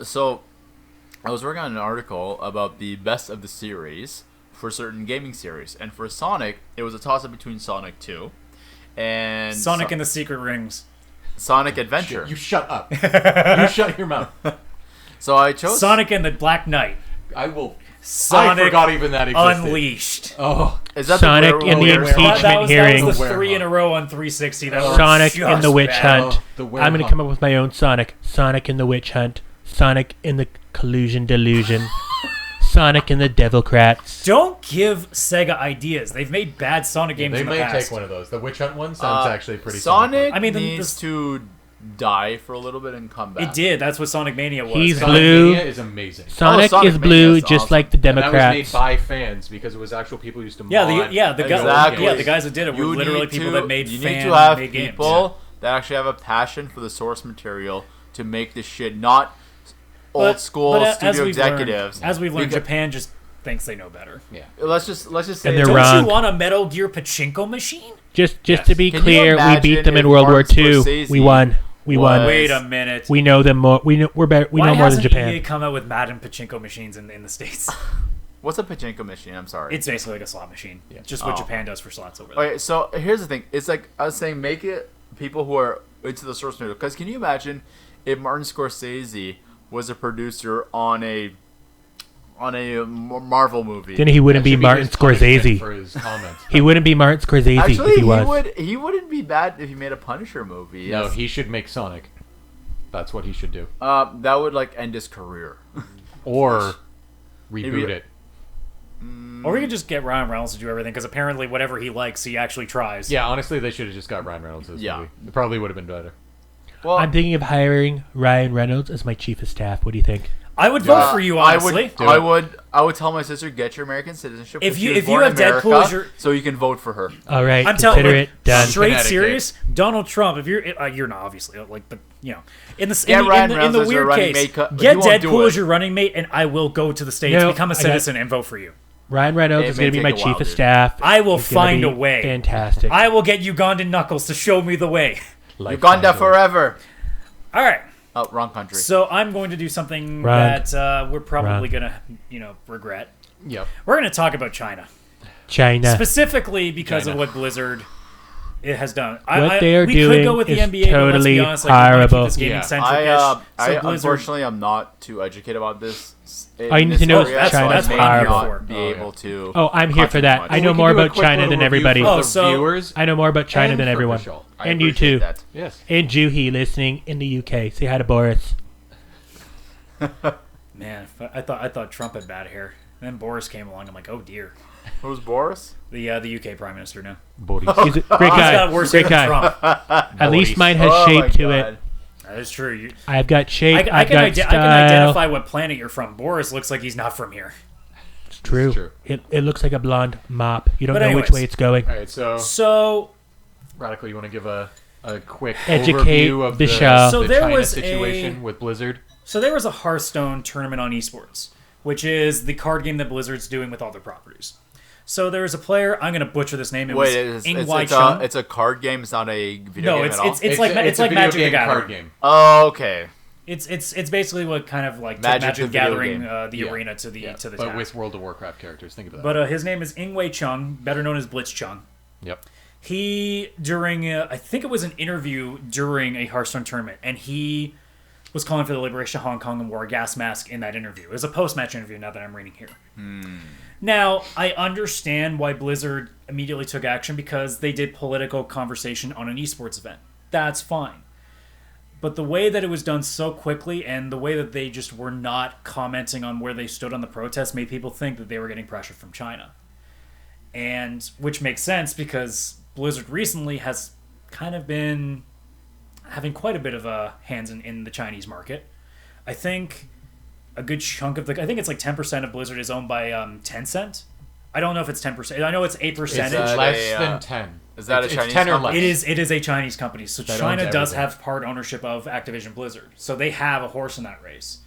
So, I was working on an article about the best of the series for certain gaming series, and for Sonic, it was a toss-up between Sonic 2 and Sonic and the Secret Rings. Sonic Adventure. You shut up. You shut your mouth. So I chose Sonic and the Black Knight. I will. Sonic I forgot even that existed. Unleashed. Oh, Is that Sonic the in the werewolf? impeachment That was hearing. the The 3 in a werewolf. row on 360. That were Sonic just in the Witch bad. Hunt. the I'm gonna werewolf. come up with my own Sonic. Sonic in the Witch Hunt. Sonic in the Collusion Delusion. Sonic in the Devilcrats. Don't give Sega ideas. They've made bad Sonic games They in the may past. take one of those. The Witch Hunt one sounds actually pretty. Sonic I mean, needs to die for a little bit and come back. It did. That's what Sonic Mania was. He's Sonic blue. Mania is amazing. Sonic Sonic is blue, Mania is just awesome. like the And that was made Democrats. by fans because it was actual people who used to yeah, mod. the guy, Exactly. yeah, the guys that did it were You literally need people to- that made You fan need to have made people games. that actually have a passion for the source material to make this shit. Not old school as studio we've learned- executives. as we've learned, because- Japan just thinks they know better. Yeah. Let's just say And they're Don't wrong. you want a Metal Gear pachinko machine? Just Yes. to be Can you clear, we imagine beat them in if World War Martin II. Scorsese We won. We won. was- Wait a minute. We know them more. We're better. We Why know more than hasn't Japan. EA come out with Madden pachinko machines in the States? What's a pachinko machine? I'm sorry. It's basically like a slot machine. Yeah. Just what Oh. Japan does for slots over there. Okay, so here's the thing. It's like I was saying, make it people who are into the source material. Because can you imagine if Martin Scorsese was a producer on a Marvel movie? Then he wouldn't That be should Martin his punishment Scorsese. for his comments. He wouldn't be Martin Scorsese Actually, if he was. he wouldn't be bad if he made a Punisher movie. No, Yes. he should make Sonic. That's what he should do. That would like end his career. Or reboot Maybe- it. Or we could just get Ryan Reynolds to do everything, because apparently whatever he likes, he actually tries. Yeah, honestly, they should have just got Ryan Reynolds. Yeah. Movie. It probably would have been better. Well, I'm thinking of hiring Ryan Reynolds as my chief of staff. What do you think? I would vote for you, honestly. I would tell my sister, get your American citizenship. If she you- was if you born in have Deadpool America, as your- so you can vote for her. All right, I'm telling consider you, it done. straight Connecticut. serious. Donald Trump. If you're not obviously like, but you know, in the Get Ryan in Reynolds the as your weird running case, mate, but get he won't do Deadpool it. as your running mate, and I will go to the States, No, become a I got- citizen, and vote for you. Ryan Reynolds It is may going to be take my a while, chief of dude. staff. I will He's gonna find be a way. Fantastic. I will get Ugandan Knuckles to show me the way. Uganda forever. All right. Oh, wrong country. So I'm going to do something Wrong. that we're probably Wrong. gonna, regret. Yep. We're gonna talk about China, China. specifically because China. of what Blizzard it has done. What they are we could doing go with the is NBA, but let's totally be honest, like, we wanna keep horrible. this gaming Yeah. centric-ish. I So Blizzard, unfortunately I'm not too educated about this. All you need to know is area, so China. I That's may what I'm here not for. Be Oh, yeah. able to. Oh, I'm here for that. contribute I much. know We more can do a about quick China little than review everybody. for Oh, the so- viewers. I know more about China And than for everyone. Vishal. I And you appreciate too. that. Yes. And Juhi listening in the UK. Say hi to Boris. man, I thought Trump had bad hair. And then Boris came along. I'm like, oh dear. Who's Boris? The UK Prime Minister now. Boris. He's a great He's guy. got worse Great hair than guy. Trump. At least mine has Oh my shape to God. it. That is true. I've got shape. I I've can, got I style. can identify what planet you're from. Boris looks like he's not from here. It's true. It's true. It looks like a blonde mop. You don't But know anyways. which way it's going. All right, so So Radical, you want to give a quick Educate overview of Vishal. So the there China was situation with Blizzard? So there was a Hearthstone tournament on esports, which is the card game that Blizzard's doing with all their properties. So there was a player. I'm going to butcher this name. It was Ing-Wai Chung. it's a card game. It's not a video No, game it's at all. it's like a video Magic the game Gathering. card game. Oh, okay. It's basically what kind of like took Magic Magic the the video Gathering game. the Yeah. arena to the But town. with World of Warcraft characters. Think of that. But his name is Ing-Wai Chung, better known as Blitz Chung. Yep. He during I think it was an interview during a Hearthstone tournament, and he was calling for the liberation of Hong Kong and wore a gas mask in that interview. It was a post-match interview. Now that I'm reading here. Now I understand why Blizzard immediately took action, because they did political conversation on an esports event. That's fine. But the way that it was done so quickly, and the way that they just were not commenting on where they stood on the protest, made people think that they were getting pressure from China. And which makes sense, because Blizzard recently has kind of been having quite a bit of hands in the Chinese market. I think a good chunk of I think it's like 10% of Blizzard is owned by Tencent. I don't know if it's 10%. I know it's 8%. It's, Less than 10. is that a It's Chinese 10 or company? less. It is a Chinese company, so That China owns does everything. have part ownership of Activision Blizzard, so they have a horse in that race.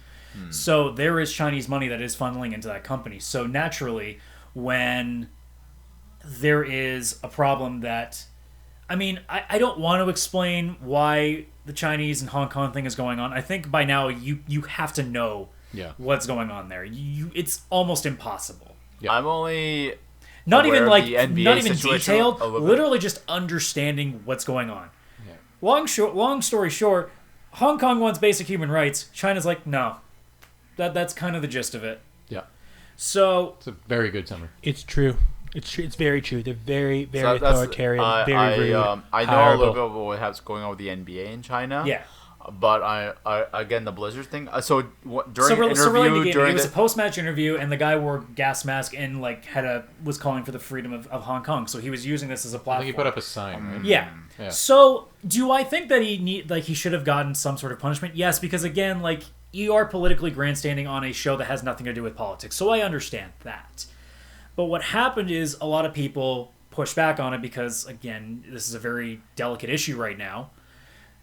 So there is Chinese money that is funneling into that company. So naturally, when there is a problem that, I mean, I don't want to explain why the Chinese and Hong Kong thing is going on. I think by now you have to know Yeah. what's going on there. It's almost impossible. I'm only Not aware even of like the NBA not even situation detailed. a little bit. Literally just understanding what's going on. Yeah. Long story short, Hong Kong wants basic human rights. China's like, no. That's kind of the gist of it. Yeah. So It's a very good summary. It's true. It's true. It's very true. They're very, very So that's- authoritarian. Very rude. I know horrible. a little bit about what's going on with the NBA in China. yeah. But I again the Blizzard thing. So during So an relating to interview gaming, during it was the, a post-match interview, and the guy wore a gas mask and like was calling for the freedom of Hong Kong. So he was using this as a I platform. think he put up a sign, right? Yeah. Yeah. So, do I think that he should have gotten some sort of punishment? Yes, because again, like, you are politically grandstanding on a show that has nothing to do with politics. So I understand that. But what happened is a lot of people push back on it because, again, this is a very delicate issue right now.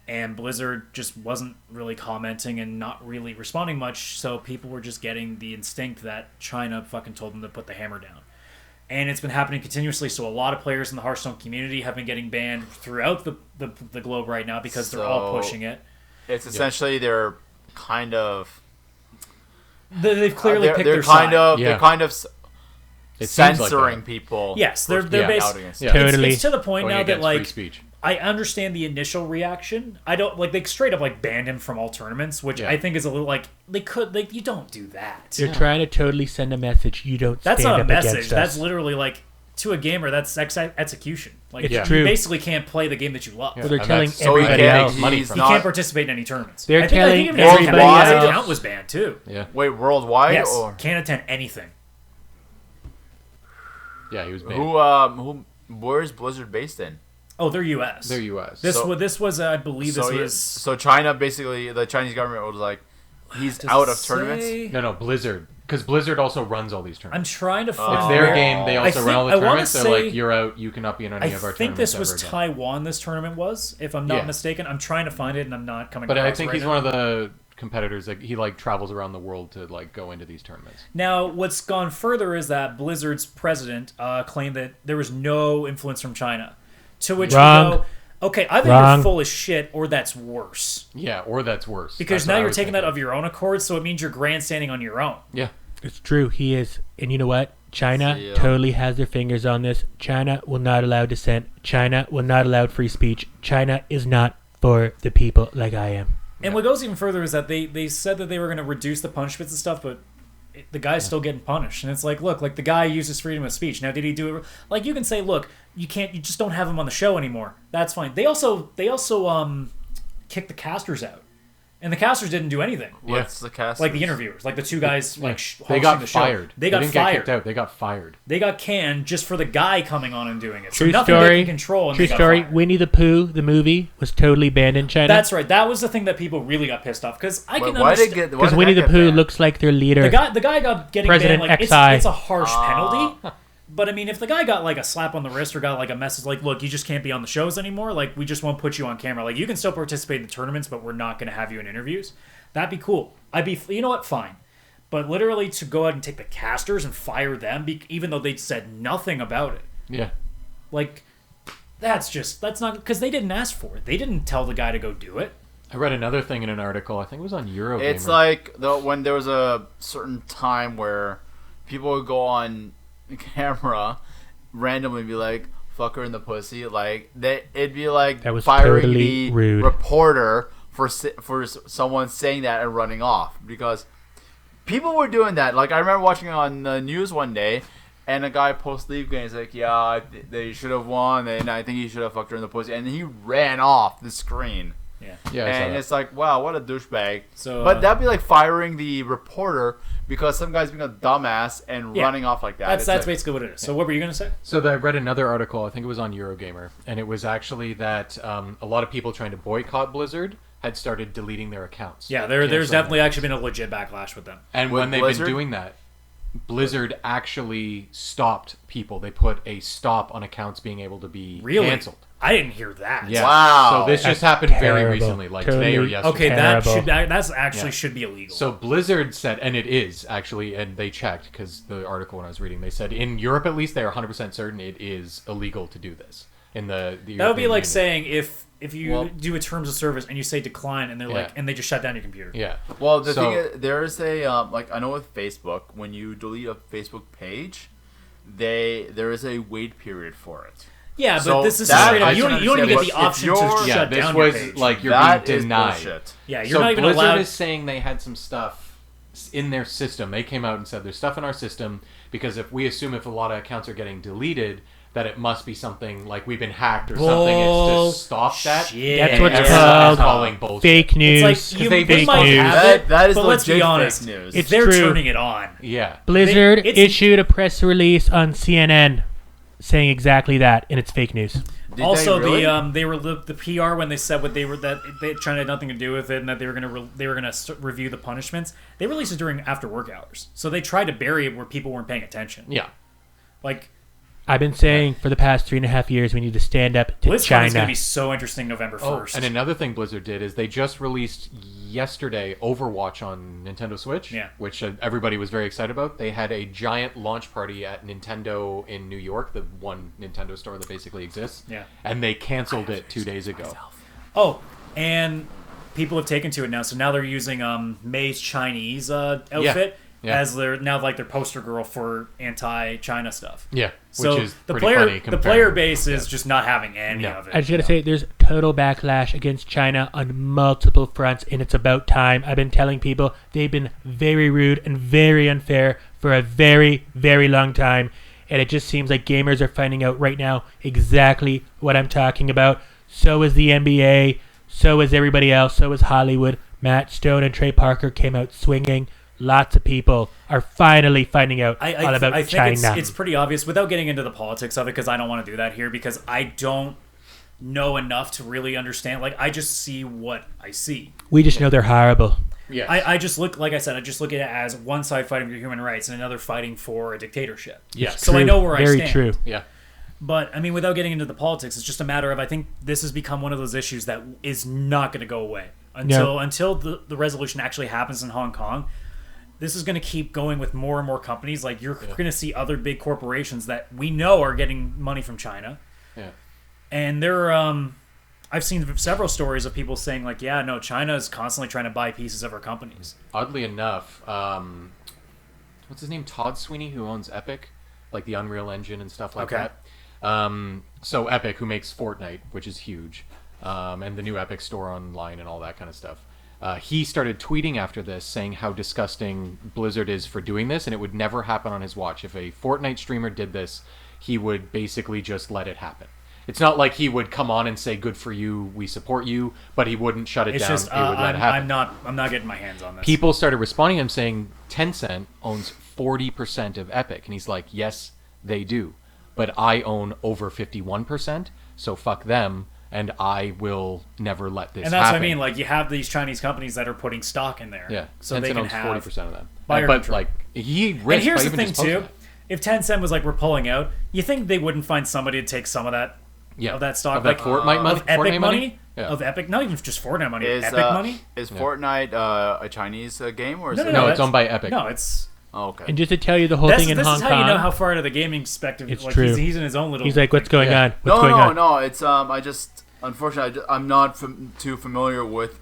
and Blizzard just wasn't really commenting and not really responding much, so people were just getting the instinct that China fucking told them to put the hammer down. And it's been happening continuously, so a lot of players in the Hearthstone community have been getting banned throughout the globe right now because they're all pushing it. It's essentially they're kind of... They've clearly picked their kind side. They're kind of It seems like censoring that. people. Yes, they're for basically... outing us. Yeah. Totally. It's to the point Going now that, against free like... speech. I understand the initial reaction. I don't like they straight up like banned him from all tournaments, which Yeah. I think is a little like you don't do that. They're trying to totally send a message. You don't That's stand not a up message. against That's us. literally like to a gamer. That's execution. Like It's you true. basically can't play the game that you love. Well, they're And telling that's- So he everybody can't- else. money he's from You not- can't participate in any tournaments. They're I think telling even everybody his else. account was banned too. Yeah. Wait, worldwide Yes, or can't attend anything. Yeah, he was banned. where's Blizzard based in? Oh, they're U.S. They're U.S. This was I believe this was. So China basically the Chinese government was like, he's Does out it of tournaments. say? No, Blizzard. Because Blizzard also runs all these I'm tournaments. trying to find. It's their where- game. They also I run all the think- I wanna tournaments. They're say- like, you're out. You cannot be in any I of our think tournaments this was ever again. Taiwan. This tournament was, if I'm not Yeah. mistaken. I'm trying to find it, and I'm not coming. But I across think right he's now. one of the competitors. Like he travels around the world to go into these tournaments. Now, what's gone further is that Blizzard's president claimed that there was no influence from China. To which Wrong. we go, okay, either Wrong. you're full of shit or that's worse. Yeah, or that's worse. Because That's now what I you're was taking that thinking. of your own accord, so it means you're grandstanding on your own. Yeah. It's true. He is. And you know what? China Yeah. totally has their fingers on this. China will not allow dissent. China will not allow free speech. China is not for the people like I am. And what goes even further is that they said that they were going to reduce the punishments and stuff, but the guy's still getting punished. And it's like, look, like the guy uses freedom of speech. Now, did he do it? Like, you can say, look, you just don't have him on the show anymore. That's fine. They also kicked the casters out. And the casters didn't do anything. What's the cast? Like the interviewers, like the two guys, Yeah. like They hosting got the show. fired. They got didn't fired. get kicked out. They got fired. They got canned just for the guy coming on and doing it. So True nothing they story. can control. And True they got story. fired. Winnie the Pooh, the movie, was totally banned in China. That's right. That was the thing that people really got pissed off because I can Why understand. did because that Winnie the get Pooh banned? looks like their leader. The guy got getting President banned. Like XI. it's a harsh penalty. But I mean, if the guy got like a slap on the wrist or got like a message like, "Look, you just can't be on the shows anymore. Like, we just won't put you on camera. Like, you can still participate in the tournaments, but we're not going to have you in interviews." That'd be cool. You know what? Fine. But literally to go out and take the casters and fire them, even though they said nothing about it, Yeah. like that's not because they didn't ask for it. They didn't tell the guy to go do it. I read another thing in an article. I think it was on Eurogamer. It's like when there was a certain time where people would go on camera randomly be like, "Fuck her in the pussy." Like it'd be like That was firing totally the rude. reporter for someone saying that and running off because people were doing that. Like I remember watching it on the news one day, and a guy post leave game is like, "Yeah, they should have won, and I think he should have fucked her in the pussy," and he ran off the screen. Yeah. Yeah, I saw And that. it's like, wow, what a douchebag. So, but that'd be like firing the reporter because some guy's being a dumbass and Yeah. running off like that. That's It's like, basically what it is. So what were you gonna say? So I read another article. I think it was on Eurogamer, and it was actually that a lot of people trying to boycott Blizzard had started deleting their accounts. Yeah, there's Canceling definitely them. actually been a legit backlash with them. And With when they've Blizzard? been doing that, Blizzard actually stopped people. They put a stop on accounts being able to be Really? canceled. I didn't hear that. Yeah. Wow. So this just That's happened very terrible. recently, like Totally. today or yesterday. Okay, Terrible. that's actually Yeah. should be illegal. So Blizzard said, and it is actually, and they checked because the article when I was reading, they said in Europe at least they are 100% certain it is illegal to do this. In the that would be European like Union. saying if you Well- do a terms of service and you say decline and they're Yeah. like and they just shut down your computer. Yeah. Well, the So- thing is, there's a like I know with Facebook, when you delete a Facebook page, there is a wait period for it. Yeah, but So this is that straight up. I You can don't even get understand, the but if option you're- to Yeah, shut this down was your page. like you're That being is denied. bullshit. Yeah, you're So not even Blizzard allowed. is saying they had some stuff in their system. They came out and said there's stuff in our system because if we assume if a lot of accounts are getting deleted, that it must be something like we've been hacked or something. It's to stop that. Bullshit. That's And what's everyone's called calling bullshit. fake news. It's like you fake we might news. have That- it, that is but let's be legit fake honest. news. It's They're true. turning it on. Yeah. Blizzard It's- issued a press release on CNN saying exactly that, and it's fake news. Did Also, they really? they were the PR when they said what they were that China had nothing to do with it and that they were gonna review the punishments. They released it during after work hours, so they tried to bury it where people weren't paying attention. Yeah. Like, I've been saying for the past 3.5 years we need to stand up to BlizzCon is China. going to be so interesting November 1st. And another thing Blizzard did is they just released yesterday Overwatch on Nintendo Switch, which everybody was very excited about. They had a giant launch party at Nintendo in New York, the one Nintendo store that basically exists. Yeah. And they canceled it 2 days ago. Oh, and people have taken to it now. So now they're using May's Chinese outfit as their poster girl for anti-China stuff. Yeah. So which is the pretty player funny the player base is just not having any of it. I just gotta say, there's total backlash against China on multiple fronts, and it's about time. I've been telling people they've been very rude and very unfair for a very, very long time, and it just seems like gamers are finding out right now exactly what I'm talking about. So is the NBA, so is everybody else, so is Hollywood. Matt Stone and Trey Parker came out swinging. Lots of people are finally finding out all about I China. think it's pretty obvious without getting into the politics of it, because I don't want to do that here, because I don't know enough to really understand. Like, I just see what I see. We just know they're horrible. Yeah, I just look, like I said, I just look at it as one side fighting for human rights and another fighting for a dictatorship. Yes. So I know where I stand. Very true. Yeah. But, I mean, without getting into the politics, it's just a matter of, I think this has become one of those issues that is not going to go away until the resolution actually happens in Hong Kong. This is going to keep going with more and more companies. Like, you're going to see other big corporations that we know are getting money from China. Yeah. And they're, I've seen several stories of people saying, like, yeah, no, China is constantly trying to buy pieces of our companies. Oddly enough, what's his name? Todd Sweeney, who owns Epic, like the Unreal Engine and stuff like that. So Epic, who makes Fortnite, which is huge, and the new Epic store online and all that kind of stuff. He started tweeting after this saying how disgusting Blizzard is for doing this, and it would never happen on his watch. If a Fortnite streamer did this, he would basically just let it happen. It's not like he would come on and say, good for you, we support you, but he wouldn't shut it down. Just, he would let it happen. I'm not getting my hands on this. People started responding to him saying Tencent owns 40% of Epic, and he's like, yes, they do, but I own over 51%, so fuck them. And I will never let this happen. And that's what I mean. Like, you have these Chinese companies that are putting stock in there. Yeah. So Tencent they can owns have 40% of them. But, like, he risked. And here's the thing, too. If Tencent was like, we're pulling out, you think they wouldn't find somebody to take some of that of that stock? Of that Fortnite money? Of Epic Fortnite money? Yeah. Of Epic? Not even just Fortnite money. Epic money? Is Fortnite a Chinese game? Or is it? No, it's owned by Epic. No, it's... Oh, okay. And just to tell you the whole thing in Hong Kong. This is how you know how far out of the gaming perspective. It's like, true. He's in his own little... He's like, what's going on? What's going on? No, it's... I just... Unfortunately, I'm not too familiar with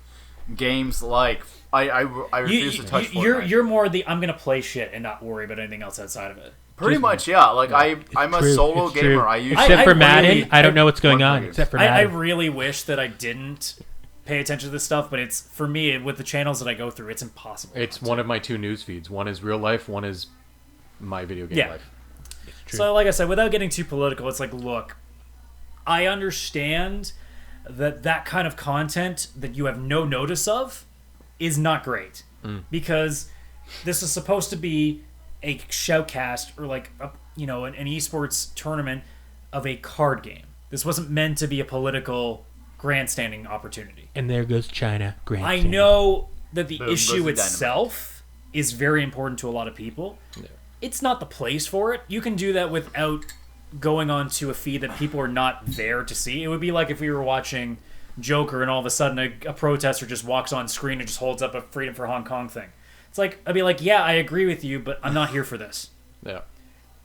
games like... I refuse to touch Fortnite. You're more the, I'm going to play shit and not worry about anything else outside of it. Pretty much, yeah. Like, I'm a solo gamer. Except for Madden, I don't know what's going on. Except for Madden. I really wish that I didn't pay attention to this stuff, but it's, for me, with the channels that I go through, it's impossible. It's one of my two news feeds. One is real life, one is my video game life. So, like I said, without getting too political, it's like, look, I understand that kind of content that you have no notice of is not great. Because this is supposed to be a shoutcast or like an esports tournament of a card game. This wasn't meant to be a political grandstanding opportunity. And there goes China grandstanding. I know that the issue itself is very important to a lot of people. Yeah. It's not the place for it. You can do that without going on to a feed that people are not there to see. It would be like if we were watching Joker and all of a sudden a protester just walks on screen and just holds up a Freedom for Hong Kong thing. It's like, I'd be like, yeah, I agree with you, but I'm not here for this. Yeah.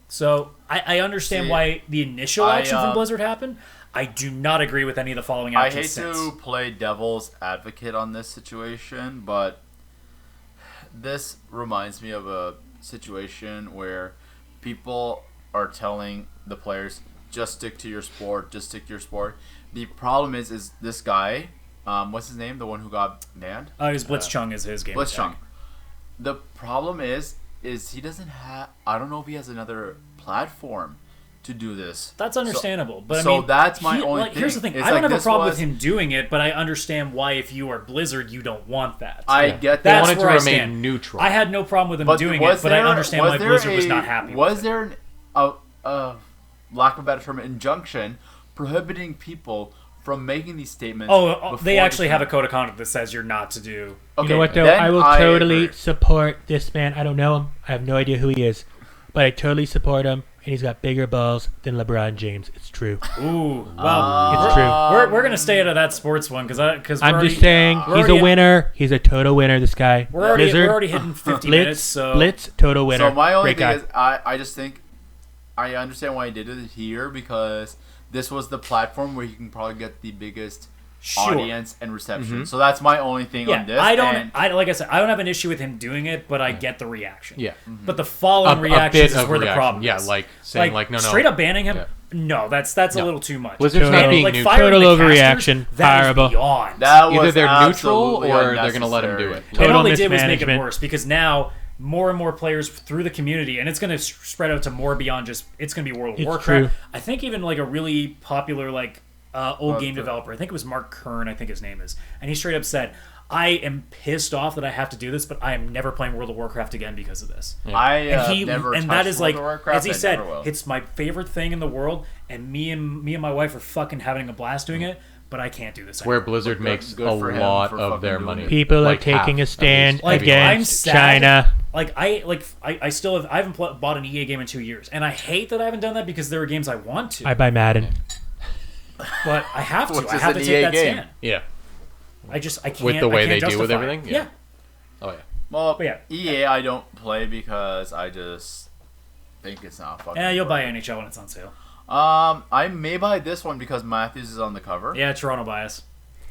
So I understand why the initial action from Blizzard happened. I do not agree with any of the following actions since. I hate to play devil's advocate on this situation, but this reminds me of a situation where people are telling the players, just stick to your sport, just stick to your sport. The problem is this guy, what's his name? The one who got banned? It was Blitzchung is his game. Blitzchung. The problem is he doesn't have, I don't know if he has another platform to do this. That's understandable. But so I mean, that's my only thing. Here's the thing. It's I don't like have a problem with him doing it, but I understand why if you are Blizzard, you don't want that. I get that. That's wanted where to I remain stand. neutral. I had no problem with him doing it, but I understand why Blizzard was not happy with it. Was there a lack of a better term, injunction prohibiting people from making these statements? They actually have a code of conduct that says you're not to do. Okay, you know what, though? I will totally support this man. I don't know him. I have no idea who he is. But I totally support him and he's got bigger balls than LeBron James. It's true. Ooh, well, It's true. we're gonna stay out of that sports one because I'm just saying he's a winner. He's a total winner. This guy. We're already hitting 50 minutes. So Blitz, total winner. So my only Great thing guy. is, I just think I understand why he did it here because this was the platform where you can probably get the biggest audience and reception. So that's my only thing on this. Like I said, I don't have an issue with him doing it, but I get the reaction. Yeah. But the following reactions is where the problem Yeah, is. like saying no. Straight up banning him. Yeah. No, that's a little too much. Blizzard's not being neutral. firing Total the overreaction. casters, that is Fireable. beyond. That was Either they're neutral absolutely or they're going to let him do unnecessary. it. And Total all they did was make it mismanagement. worse because now more and more players through the community, and it's going to spread out to more beyond just. It's going to be World of It's Warcraft. true. I think even like a really popular old game developer. I think it was Mark Kern. I think his name is, and he straight up said, "I am pissed off that I have to do this, but I am never playing World of Warcraft again because of this." I never and touched that is World like of Warcraft, as he I said, never will. it's my favorite thing in the world, and me and my wife are fucking having a blast doing it. But I can't do this Where anymore. Blizzard makes good a for him lot for of fucking their doing money. it. People Like are taking half, a stand at least. I'm against sad. China. I still have. I haven't bought an EA game in 2 years, and I hate that I haven't done that because there are games I want to, I buy Madden. but I have to. Which I is have an to EA take that game. stand. Yeah. I can't. With the way I can't they deal with justify it. everything? Yeah. Oh, yeah. Well, But yeah. EA I don't play because I just think it's not fucking. Yeah, you'll buy worth it. NHL when it's on sale. I may buy this one because Matthews is on the cover. Yeah, Toronto bias.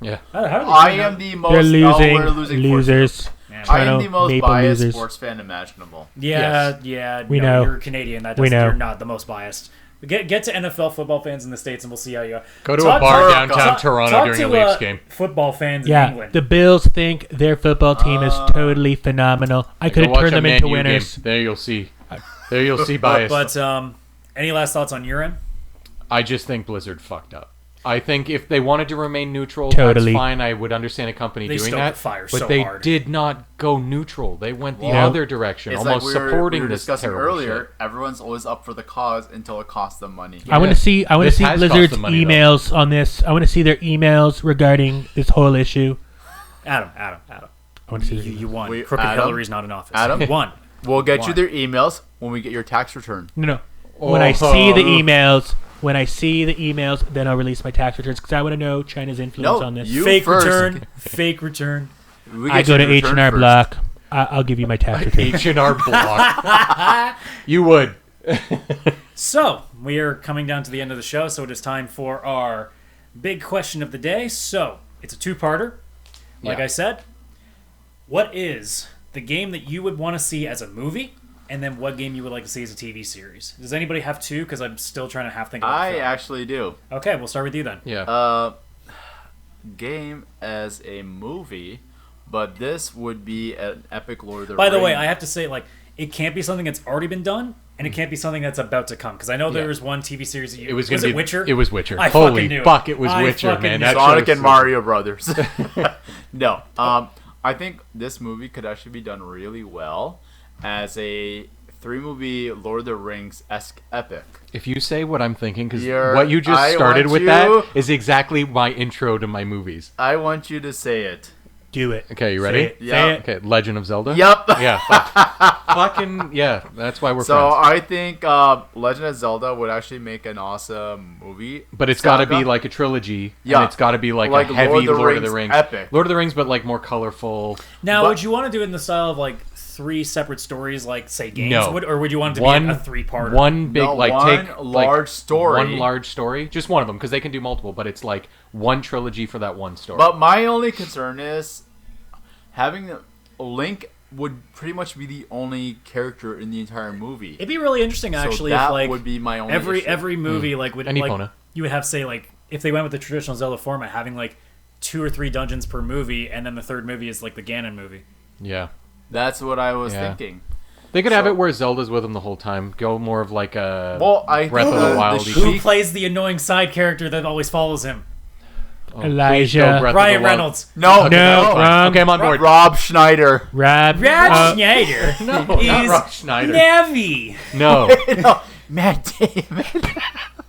Yeah. How are they I doing am that? the most. They're we're losing. losing Losers. Man. I am Toronto the most Maple biased losers. sports fan imaginable. Yeah. We no, know. You're Canadian. That We doesn't. know. You're not the most biased. Get to NFL football fans in the States, and we'll see how you are. Go to a bar downtown Toronto talk during to, a Leafs game. Football fans in Yeah, England. the Bills think their football team is totally phenomenal. I could Go have watch turned a them into Man U winners. game. There you'll see. There you'll see bias. But any last thoughts on your end? I just think Blizzard fucked up. I think if they wanted to remain neutral, Totally. that's fine. I would understand a company They doing stoked that. the fire but so they hard. did not go neutral. They went the Well, other direction, It's almost like supporting we were this discussing terrible earlier. shit. Everyone's always up for the cause until it costs them money. I want Yeah. to see. I want to This see has cost Blizzard's them money, though. emails on this. I want to see their emails regarding this whole issue. Adam. I want to see. Their You won. Wait, Crooked Adam? Hillary's not in office. Adam? You won. We'll get you Why? their emails when we get your tax return. No. When I see the emails, then I'll release my tax returns because I want to know China's influence on this. you Fake first. return. Fake return. We I get go you to the return H&R first. Block. I'll give you my tax return. H&R Block. You would. So, we are coming down to the end of the show, so it is time for our big question of the day. So, it's a two-parter. Like Yeah. I said, what is the game that you would want to see as a movie, and then what game you would like to see as a TV series? Does anybody have two? Because I'm still trying to think of I it. actually do. Okay, we'll start with you then. Yeah. Game as a movie, but this would be an epic Lord of the By the way, Rings. I have to say, it can't be something that's already been done, and it can't be something that's about to come. Because I know there was one TV series that you... It was it going to be Witcher? It was Witcher. I Holy fucking knew fuck! it. It was I Witcher, fucking man. knew That it. Sonic show and was- Mario Brothers. No, I think this movie could actually be done really well as a 3-movie Lord of the Rings-esque epic. If you say what I'm thinking, because You're- what you just I started want with you- that is exactly my intro to my movies. I want you to say it. Do it. Okay, you ready? Say it. Yeah. Say it. Okay, Legend of Zelda. Yep. Yeah. Fucking yeah. That's why we're So friends. I think Legend of Zelda would actually make an awesome movie. But it's got to be saga. like a trilogy. Yeah. And it's got to be like Like a heavy Lord of the Rings. epic. Lord of the Rings, but like more colorful. Now, But- would you want to do it in the style of, 3 separate stories, say, games? No. Or would you want it to One be a 3-parter? One big No, like one take large story. One large story. Just one of them because they can do multiple. But it's like one trilogy for that one story. But my only concern is having Link would pretty much be the only character in the entire movie. It'd be really interesting, actually, so that if, would be my only issue. every movie, would, And Epona. you would have, say, if they went with the traditional Zelda format, having, 2 or 3 dungeons per movie, and then the third movie is, the Ganon movie. yeah. That's what I was Yeah. thinking. They could have it where Zelda's with them the whole time. Go more of like a Breath of think the Wild. Who Sheik- plays the annoying side character that always follows him? Elijah. Breath of the Ryan Wild. Reynolds. No, No, wrong. Okay, I'm on board. Rob Schneider. Rob. Brad Schneider. No, He's not Rob Schneider. Navi. No. No, Matt Damon.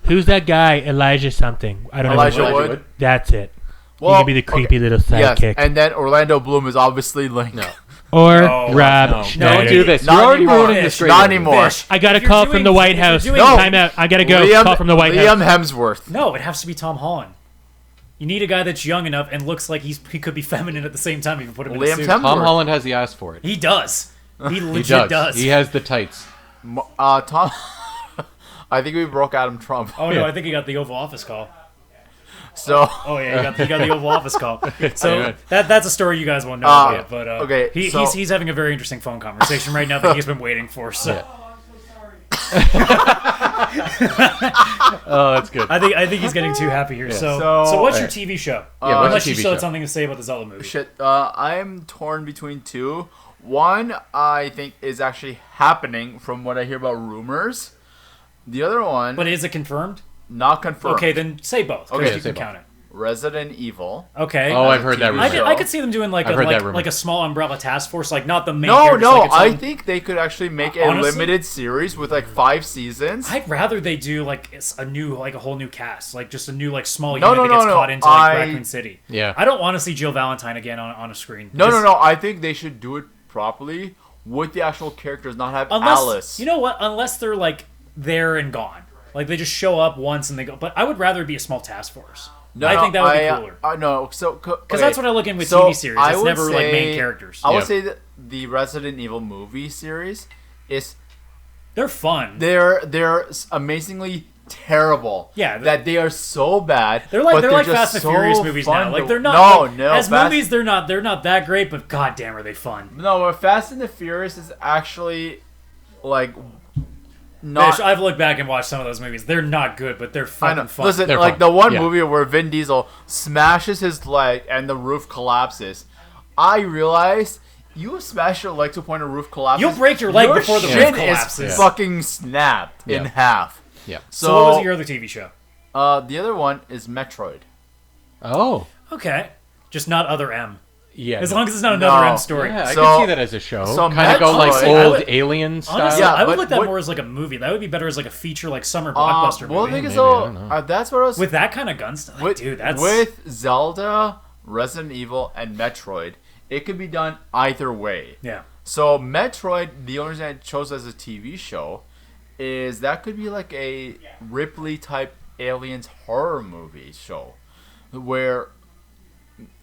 Who's that guy? Elijah something. I don't Elijah know. Wood. That's it. Well, he can be the creepy little Yes, sidekick. and then Orlando Bloom is obviously Link. No. or No, Rob No, Schneider. don't do this. Not You're already anymore. ruining this great Not idea. anymore. I got a If you're call from the doing- White if you're House. doing- No. Time out. I gotta go. Liam, Call from the White Liam House. Hemsworth. No, it has to be Tom Holland. You need a guy that's young enough and looks like he could be feminine at the same time if you put him in a Liam suit. Hemsworth. Tom Holland has the ass for it. He does. He He legit does. does. He has the tights. Tom. I think we broke Adam Trump. Oh no, I think he got the Oval Office call. So. Oh yeah, he got the Oval Office call. So Anyway. that's a story you guys won't know about, but okay, so- he's having a very interesting phone conversation right now that he's been waiting for. So Yeah. Oh, that's good. I think he's getting too happy here. So what's your TV show? Yeah, what's Unless your you TV still had show? something to say about the Zelda movie. Shit, I'm torn between two. One, I think, is actually happening from what I hear about rumors. The other one, But is it confirmed? not confirmed. Okay, then say both. Okay, Okay, you say can both. count it. Resident Evil. Okay. Oh, I've heard that TV rumor. show. I could see them doing like I've a heard that rumor. like a small umbrella task force, like not the main. No, characters, no, like its I own- think they could actually make a Honestly? limited series with like 5 seasons. I'd rather they do like a whole new cast, like just a new like small No, unit no, that gets no, no. caught into like I- Raccoon City. Yeah. I don't want to see Jill Valentine again on a screen. No, Just- I think they should do it properly with the actual characters, not have Unless Alice. you know what? Unless they're like there and gone, like they just show up once and they go. But I would rather it be a small task force. I think that would be cooler. No, so Because that's what I look in with So, TV series. I It's would never like main say- characters. I would Yeah. say that the Resident Evil movie series is They're fun. they're amazingly terrible. Yeah, that they are so bad. They're like but Fast just and so Furious movies now. fun Like to- they're not. No, as Fast- movies, they're not that great. But goddamn, are they fun? No, but Fast and the Furious is actually like not. Fish, I've looked back and watched some of those movies. They're not good, but they're I know. fucking fun. Listen, They're like fun. the one Yeah. movie where Vin Diesel smashes his leg and the roof collapses. I realized you smash your leg to a point the roof collapses. You'll break your leg before the roof shin collapses. is fucking snapped in Yeah. half. Yeah. So what was your other TV show? The other one is Metroid. Oh. Okay, just not other M. Yeah. As long as it's not another No. M story. Yeah, I So- can see that as a show. so Kind of go like Metroid- I old would- alien style. Honestly, Yeah, I would but look at that what- more as like a movie. That would be better as like a feature, like summer blockbuster Well, the movie. thing is, maybe, though, I don't know. that's what I was With that kind of gun stuff, with, dude, that's with Zelda, Resident Evil, and Metroid. It could be done either way. yeah. So Metroid, the only reason I chose as a TV show is that could be like a Ripley type aliens horror movie show, where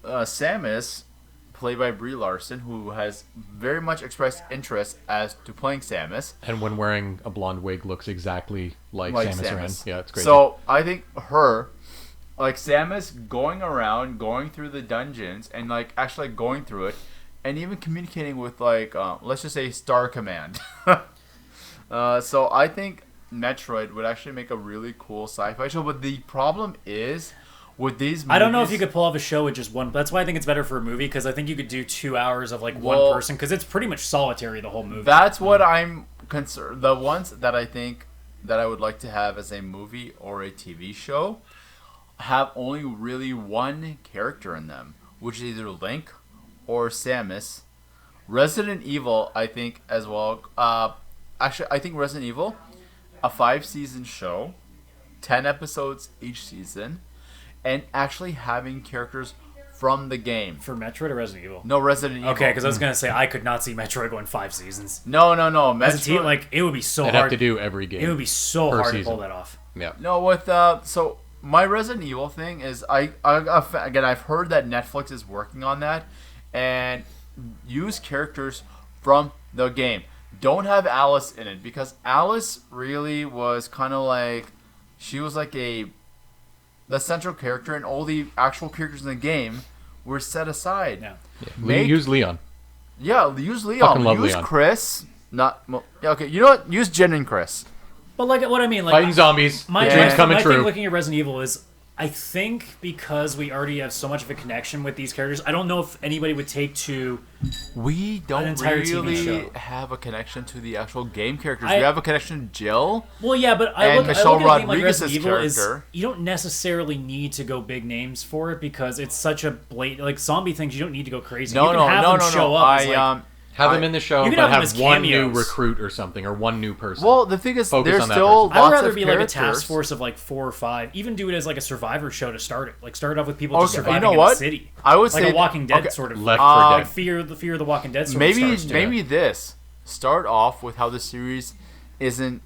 Samus, played by Brie Larson, who has very much expressed interest as to playing Samus, And when wearing a blonde wig, looks exactly like Samus Aran. Yeah, it's great. So I think her, like Samus, going around, going through the dungeons, and like actually going through it, and even communicating with like let's just say Star Command. So I think Metroid would actually make a really cool sci-fi show. But the problem is with these movies, I don't know if you could pull off a show with just one. That's why I think it's better for a movie, because I think you could do 2 hours of like Well, one person, because it's pretty much solitary the whole movie. That's what I'm concerned. The ones that I think that I would like to have as a movie or a TV show have only really one character in them, which is either Link or Samus. Resident Evil, I think, as well. Actually, I think Resident Evil, a 5-season show, 10 episodes each season, and actually having characters from the game. For Metroid or Resident Evil? No, Resident Evil. Okay, because I was gonna say I could not see Metroid going 5 seasons. No. As a team, Metroid- like it would be so I'd hard. have to do every game. It would be so per hard to season. pull that off. Yeah. No, with so my Resident Evil thing is again I've heard that Netflix is working on that and use characters from the game. Don't have Alice in it because Alice really was kind of like she was like the central character and all the actual characters in the game were set aside. Yeah. Make- Use Leon. Yeah, use Leon. Fucking love Use Leon. Chris. Okay, you know what? Use Jen and Chris. But like what I mean, like Fighting zombies. My, Dreams my, coming my true. thing looking at Resident Evil is, I think because we already have so much of a connection with these characters, I don't know if anybody would take to. We don't entire TV really show. have a connection to the actual game characters. I- we have a connection to Jill. Well, yeah, but I And look Michelle at a game like Rodriguez's Resident Evil is character. you don't necessarily need to go big names for it because it's such a blatant like zombie things. You don't need to go crazy. No, you can no, have no, them no, show no. up as, like, Have him in the show, You can but have him as have one new cameos. recruit or something, or one new person. Well, the thing is, Focus there's on that still person. I would lots rather of be like a characters. task force of like 4 or 5. Even do it as like a Survivor show to start it. Like start it off with people just Okay, surviving you know in what? the city. I would like say a Walking Dead okay, sort of Left 4 like Dead. fear of the Walking Dead sort maybe of starts. maybe this start off with how the series isn't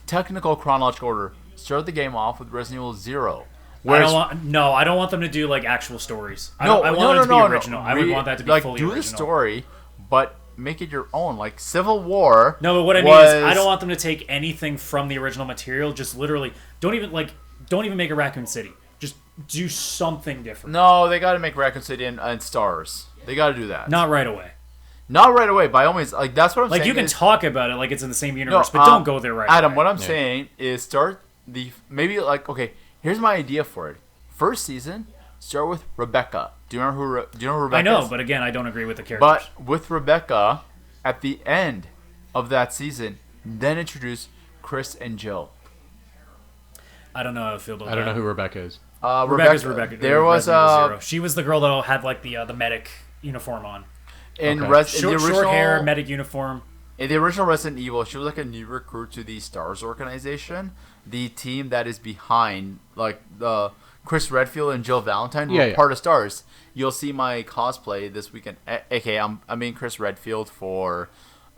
technical chronological order. Start the game off with Resident Evil 0. I don't want them to do like actual stories. I want it to be original. I would want that to be like fully do original. the story, but make it your own. Like Civil War. No, but what I mean is, I don't want them to take anything from the original material. Just literally, don't even make a Raccoon City. Just do something different. No, they got to make Raccoon City and stars. They got to do that. Not right away. Not right away. By all means, like that's what I'm saying. Like you can is- talk about it like it's in the same universe, but don't go there right Adam, away. what I'm saying is start maybe like okay. Here's my idea for it. First season, start with Rebecca. Do you know who Rebecca I know, is? but again, I don't agree with the characters. But with Rebecca, at the end of that season, then introduce Chris and Jill. I don't know how I feel about that. I don't know who Rebecca is. Rebecca's Rebecca. There was Resident Evil 0. She was the girl that had like the medic uniform on. in Okay. the Short original hair, medic uniform. in the original Resident Evil, she was like a new recruit to the STARS organization, the team that is behind like the Chris Redfield and Jill Valentine were part of STARS. You'll see my cosplay this weekend. Okay, I'm in Chris Redfield for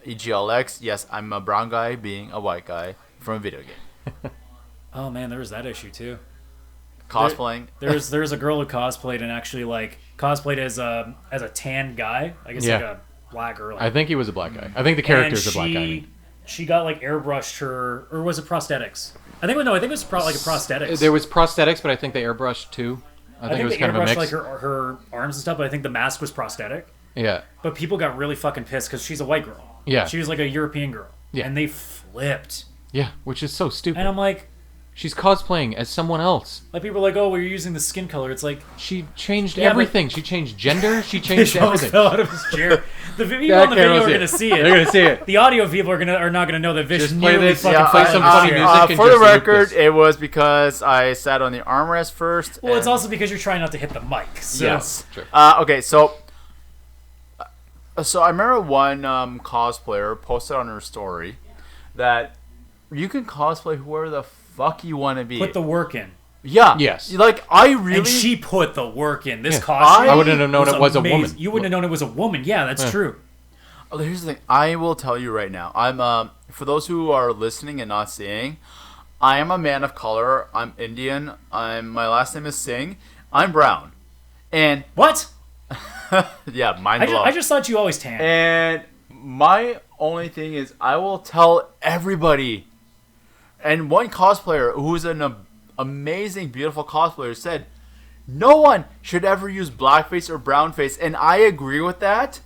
EGLX. Yes, I'm a brown guy being a white guy from a video game. Oh man, there was that issue too. Cosplaying. There's a girl who cosplayed and actually like cosplayed as a tan guy. I guess like a black girl. I think he was a black guy. I think the character's a black guy. She got like airbrushed her, or was it prosthetics? I think it was like a prosthetics. There was prosthetics, but I think they airbrushed too. I think it was they kind of a airbrushed mix. like her arms and stuff, but I think the mask was prosthetic. Yeah. But people got really fucking pissed because she's a white girl. Yeah. She was like a European girl. Yeah. And they flipped. Yeah, which is so stupid. And I'm like She's cosplaying as someone else. people are like, oh, well, you're using the skin color. It's like She changed Yeah, but- everything. She changed gender. She changed Fish almost everything. fell out of his chair. The people Yeah, on the video Karen will are see gonna it. see it. They're gonna see it. The audio people are not gonna know that Vish Just play nearly this, fucking yeah, play fell some out of funny his music chair. and For the just loop record, this. it was because I sat on the armrest first. Well, it's and- also because you're trying not to hit the mic. So. Yes. Sure. Okay, so I remember one cosplayer posted on her story that you can cosplay whoever the fuck you want to be. Put the work in. Yeah. Yes. Like I really. And she put the work in. This Yeah. costume. I wouldn't have known it was a amazing. woman. You wouldn't have known it was a woman. Yeah, that's true. Oh, here's the thing. I will tell you right now. I'm for those who are listening and not seeing, I am a man of color. I'm Indian. My last name is Singh. I'm brown, and What? yeah, mind blown. I just thought you always tan. And my only thing is, I will tell everybody. And one cosplayer who's an amazing, beautiful cosplayer said, no one should ever use blackface or brownface. And I agree with that.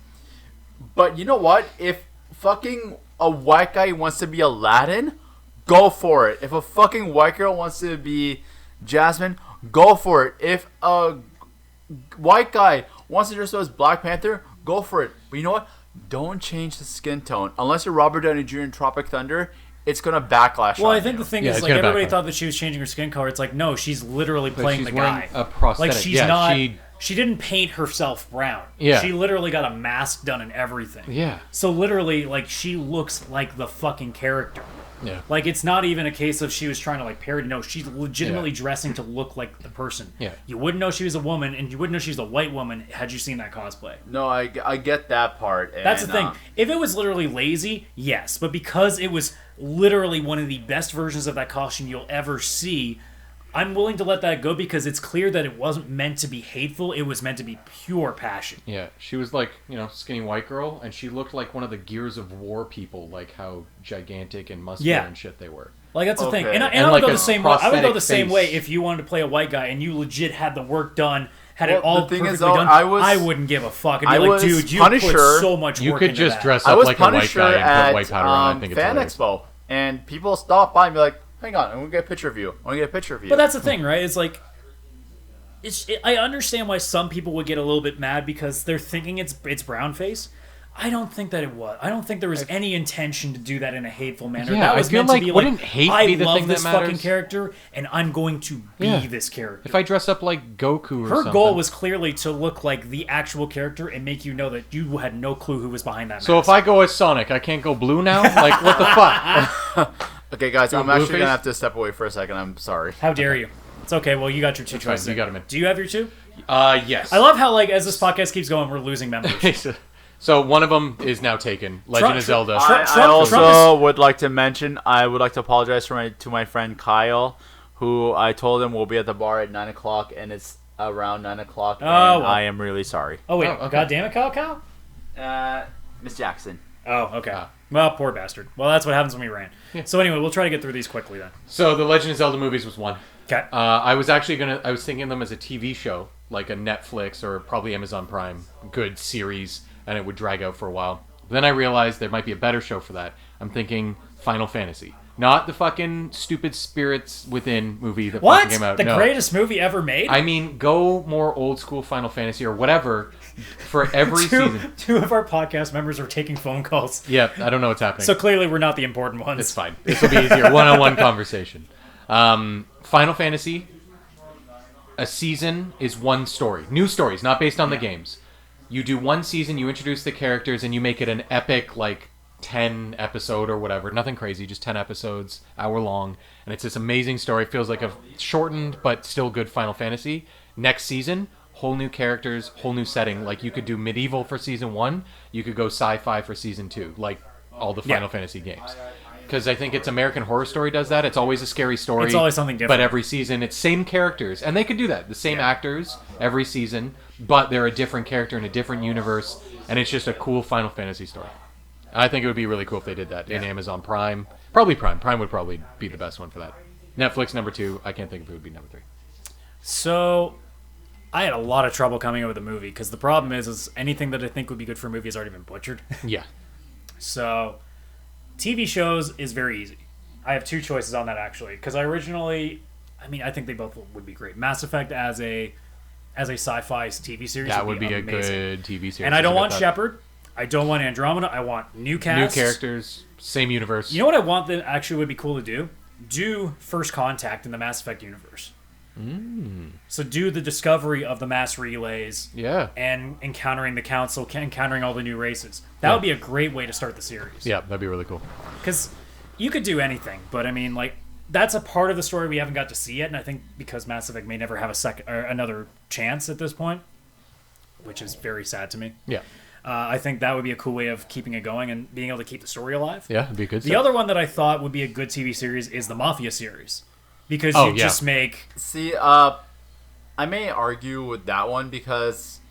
But you know what? If fucking a white guy wants to be Aladdin, go for it. If a fucking white girl wants to be Jasmine, go for it. If a white guy wants to dress up as Black Panther, go for it. But you know what? Don't change the skin tone. Unless you're Robert Downey Jr. in Tropic Thunder, it's going to backlash Well, on I think you. the thing Yeah, is, it's like, gonna everybody backfire. thought that she was changing her skin color. It's like, no, she's literally playing she's the wearing guy. a prosthetic. Like, she's Yeah, not. she- She didn't paint herself brown. Yeah. She literally got a mask done and everything. Yeah. So literally, like, she looks like the fucking character. Yeah. Like, it's not even a case of she was trying to, like, parody. No, she's legitimately Yeah. dressing to look like the person. Yeah. You wouldn't know she was a woman, and you wouldn't know she was a white woman had you seen that cosplay. No, I get that part. And, That's the thing. If it was literally lazy, yes. But because it was literally one of the best versions of that costume you'll ever see, I'm willing to let that go because it's clear that it wasn't meant to be hateful. It was meant to be pure passion. Yeah, she was like, skinny white girl, and she looked like one of the Gears of War people, like how gigantic and muscular Yeah. and shit they were. Like, that's the thing. Okay. And I And would like go a the same way. I would go the prosthetic same face. way if you wanted to play a white guy and you legit had the work done, had it Well, all the thing perfectly is, though, done. I wouldn't give a fuck. I'd be I like, was dude, you Punisher. put so much You work could into just that. dress I up was like a white Punisher guy and at put white powder on. I think it's Fan hilarious. Expo, and people stop by and be like, "Hang on, I want to get a picture of you. I want to get a picture of you." But that's the thing, right? It's like, I understand why some people would get a little bit mad because they're thinking it's brown face. I don't think that it was. I don't think there was any intention to do that in a hateful manner. Yeah, that was I feel meant like to be wouldn't hate I be the love thing this that fucking matters? character, and I'm going to be Yeah. this character. If I dress up like Goku or Her something. goal was clearly to look like the actual character and make you know that you had no clue who was behind that So mask. if I go as Sonic, I can't go blue now? Like, what the fuck? Okay, guys, I'm blue actually face? gonna have to step away for a second. I'm sorry. How dare you? It's okay. Well, you got your two That's fine, choices. you got 'em in. Do you have your two? Yes. I love how, like, as this podcast keeps going, we're losing members. So one of them is now taken. Legend of Zelda. Trump- I also Trump would like to mention, I would like to apologize to my friend Kyle, who I told him will be at the bar at 9 o'clock, and it's around 9 o'clock, and well. I am really sorry. Oh, wait. Oh, okay. God damn it, Kyle? Miss Jackson. Oh, okay. Ah. Well, poor bastard. Well, that's what happens when we ran. So anyway, we'll try to get through these quickly then. So the Legend of Zelda movies was one. Okay. I was thinking of them as a TV show, like a Netflix or probably Amazon Prime good series, and it would drag out for a while. But then I realized there might be a better show for that. I'm thinking Final Fantasy. Not the fucking stupid Spirits Within movie that What? fucking came out. The No. greatest movie ever made? I mean, go more old school Final Fantasy or whatever for every season. Two of our podcast members are taking phone calls. Yeah, I don't know what's happening. So clearly we're not the important ones. It's fine. This will be easier. One-on-one conversation. Final Fantasy, a season is one story. New stories, not based on the games. You do one season, you introduce the characters, and you make it an epic, like, 10 episode or whatever. Nothing crazy, just 10 episodes, hour long. And it's this amazing story. It feels like a shortened but still good Final Fantasy. Next season, whole new characters, whole new setting. Like, you could do medieval for season 1. You could go sci-fi for season 2. Like, all the Final Fantasy games. Because I think it's American Horror Story does that. It's always a scary story. It's always something different. But every season, it's same characters. And they could do that. The same actors every season, but they're a different character in a different universe. And it's just a cool Final Fantasy story. I think it would be really cool if they did that in Amazon Prime. Probably Prime. Prime would probably be the best one for that. Netflix, number 2. I can't think if it would be number 3. So, I had a lot of trouble coming up with a movie, because the problem is anything that I think would be good for a movie has already been butchered. Yeah. So, TV shows is very easy. I have two choices on that, actually, because I think they both would be great. Mass Effect as a sci-fi TV series That would be a amazing. good TV series. And I don't It's a want good thought. Shepard. I don't want Andromeda. I want new cast. New characters, same universe. You know what I want that actually would be cool to do? Do First Contact in the Mass Effect universe. So do the discovery of the mass relays Yeah. and encountering the Council, encountering all the new races. That would be a great way to start the series. Yeah, that'd be really cool. Because you could do anything, but I mean, like, that's a part of the story we haven't got to see yet, and I think because Mass Effect may never have a second or another chance at this point, which is very sad to me. Yeah. I think that would be a cool way of keeping it going and being able to keep the story alive. Yeah, it'd be good. The other one that I thought would be a good TV series is the Mafia series. Because Oh, you yeah. just make... See, I may argue with that one because,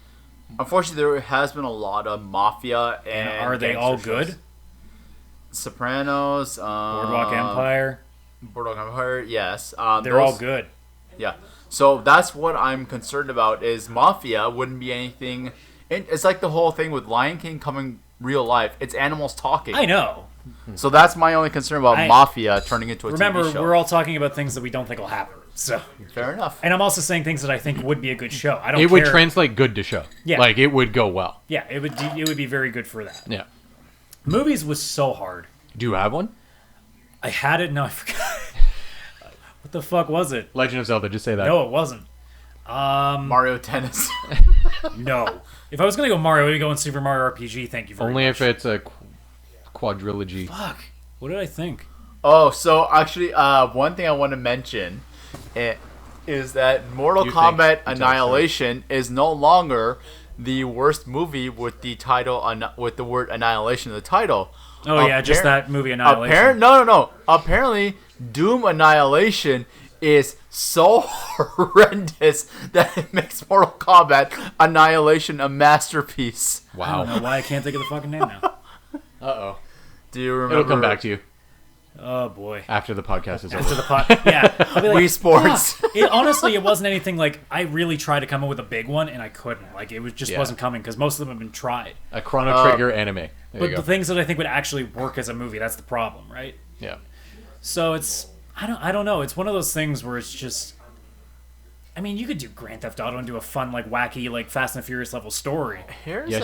unfortunately, there has been a lot of mafia and are they all gangster shows. good? Sopranos, Boardwalk Empire. Yes, They're all good. Yeah, so that's what I'm concerned about. Is mafia wouldn't be anything. It's like the whole thing with Lion King coming real life. It's animals talking. I know. So that's my only concern about mafia turning into a Remember, TV show. we're all talking about things that we don't think will happen. So, Fair enough. and I'm also saying things that I think would be a good show. I don't. It care. would translate good to show. Yeah. Like, it would go well. Yeah, it would. It would be very good for that. Yeah. Movies was so hard. Do you have one? I had it. No, I forgot. What the fuck was it? Legend of Zelda, just say that. No, it wasn't. Mario Tennis. No. If I was gonna go Mario, I would go in Super Mario RPG. Thank you very Only much. if it's a quadrilogy. Fuck. What did I think? Oh, so actually, one thing I want to mention is that Mortal You Kombat think- Annihilation is no longer the worst movie with the title with the word Annihilation in the title. Oh yeah, just that movie Annihilation. No. Apparently, Doom Annihilation is so horrendous that it makes Mortal Kombat Annihilation a masterpiece. I Wow. don't know why I can't think of the fucking name now. Uh-oh. Do you remember? It'll come back to you Oh boy. after the podcast is After over. the pot. Yeah. I'll be like, Wii Sports. "Fuck." Honestly, it wasn't anything like I really tried to come up with a big one and I couldn't. Like it was just Yeah. wasn't coming because most of them have been tried. A Chrono Trigger anime. There But you the go. things that I think would actually work as a movie, that's the problem, right? Yeah. So it's I don't know. It's one of those things where it's just. I mean, you could do Grand Theft Auto and do a fun, like wacky, like Fast and Furious level story. Here's Yes,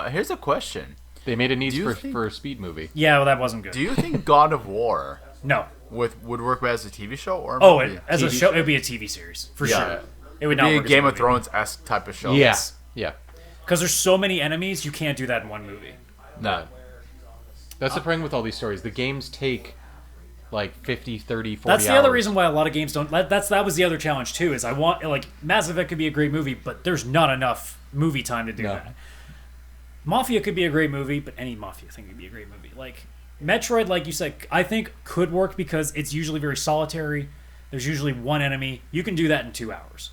you here's a question. They made a Need Do you for a Speed movie. Yeah, well, that wasn't good. Do you think God of War No. would work better as a TV show or a Oh, movie? as a show, it would be a TV series for Yeah. sure. It would It'd not be a work as Game of movie. Thrones-esque type of show. Yes. Yeah. Because there's so many enemies, you can't do that in one movie. No. That's the problem with all these stories. The games take like 50, 30, 40 That's the hours. other reason why a lot of games don't. That was the other challenge too. Is I want like Mass Effect could be a great movie, but there's not enough movie time to do No. that. Mafia could be a great movie, but any Mafia thing could be a great movie. Like Metroid, like you said, I think could work because it's usually very solitary. There's usually one enemy. You can do that in 2 hours.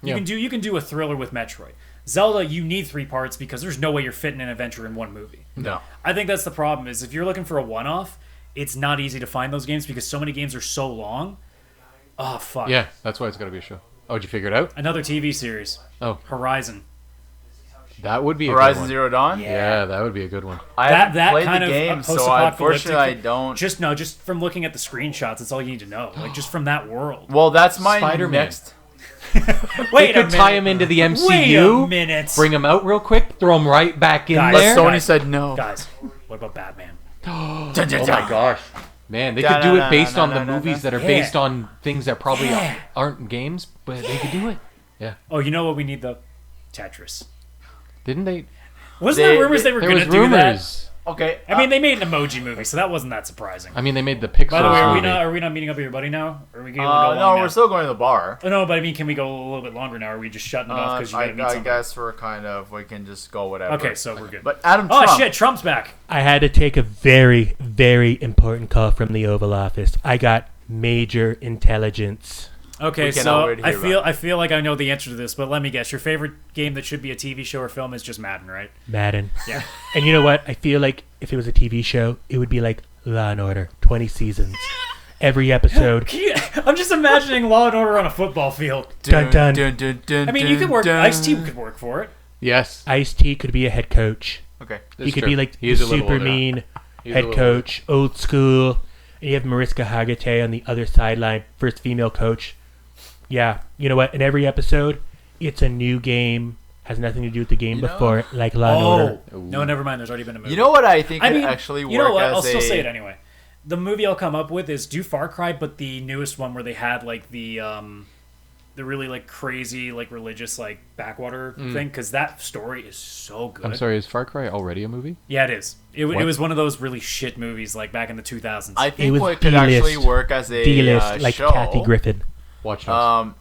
You can do a thriller with Metroid. Zelda, you need 3 parts because there's no way you're fitting an adventure in one movie. No. I think that's the problem. Is if you're looking for a one-off, it's not easy to find those games because so many games are so long. Oh fuck. Yeah, that's why it's got to be a show. Oh, did you figure it out? Another TV series. Oh, Horizon. that would be a good Horizon one. Zero Dawn? Yeah, that would be a good one. I That haven't played kind the of game, so post-apocalyptic- unfortunately I don't. Just from looking at the screenshots, that's all you need to know. Like just from that world. Well, that's my Spider-Man. next. Wait They could tie him into the MCU. Wait a minute. Bring him out real quick. Throw him right back in Guys, But there. Sony said no. Guys, what about Batman? Oh gosh. Man, they could do it based on the movies that are based on things that probably aren't in games, but they could do it. Yeah. Oh, you know what we need though? Tetris. Didn't they? Wasn't there rumors they were There going was to do rumors. Okay. that? I mean, they made an emoji movie, so that wasn't that surprising. I mean, they made the Pixar By the way, movie. are we not meeting up with your buddy now? Or are we going to go no, long we're now? still going to the bar. Oh, no, but I mean, can we go a little bit longer now? Or are we just shutting it off because you got to meet I someone? guess we can just go whatever. Okay, so we're good. But Adam Oh, Trump. shit, Trump's back. I had to take a very, very important call from the Oval Office. I got major intelligence. Okay, We cannot so wait to hear I feel like I know the answer to this, but let me guess. Your favorite game that should be a TV show or film is just Madden, right? Madden. Yeah. And you know what? I feel like if it was a TV show, it would be like Law and Order, 20 seasons. Every episode. I'm just imagining Law and Order on a football field. Dun, dun. I mean, you could work. Ice-T could work for it. Yes. Ice-T could be a head coach. Okay. He could be like He is a little super older. mean He's a head little coach, old school. And you have Mariska Hargitay on the other sideline, first female coach. Yeah, you know what? In every episode, it's a new game. Has nothing to do with the game before, like Law and Order. No, never mind. There's already been a movie. You know what I think I could mean, actually work you know what? as I'll still a... say it anyway. The movie I'll come up with is do Far Cry, but the newest one where they had like the really like crazy like religious like backwater thing, because that story is so good. I'm sorry, is Far Cry already a movie? Yeah, it is. It What? was one of those really shit movies like back in the 2000s. I It think was what could D-list. actually work as a D-list, like show. Kathy Griffin. Watch Dogs.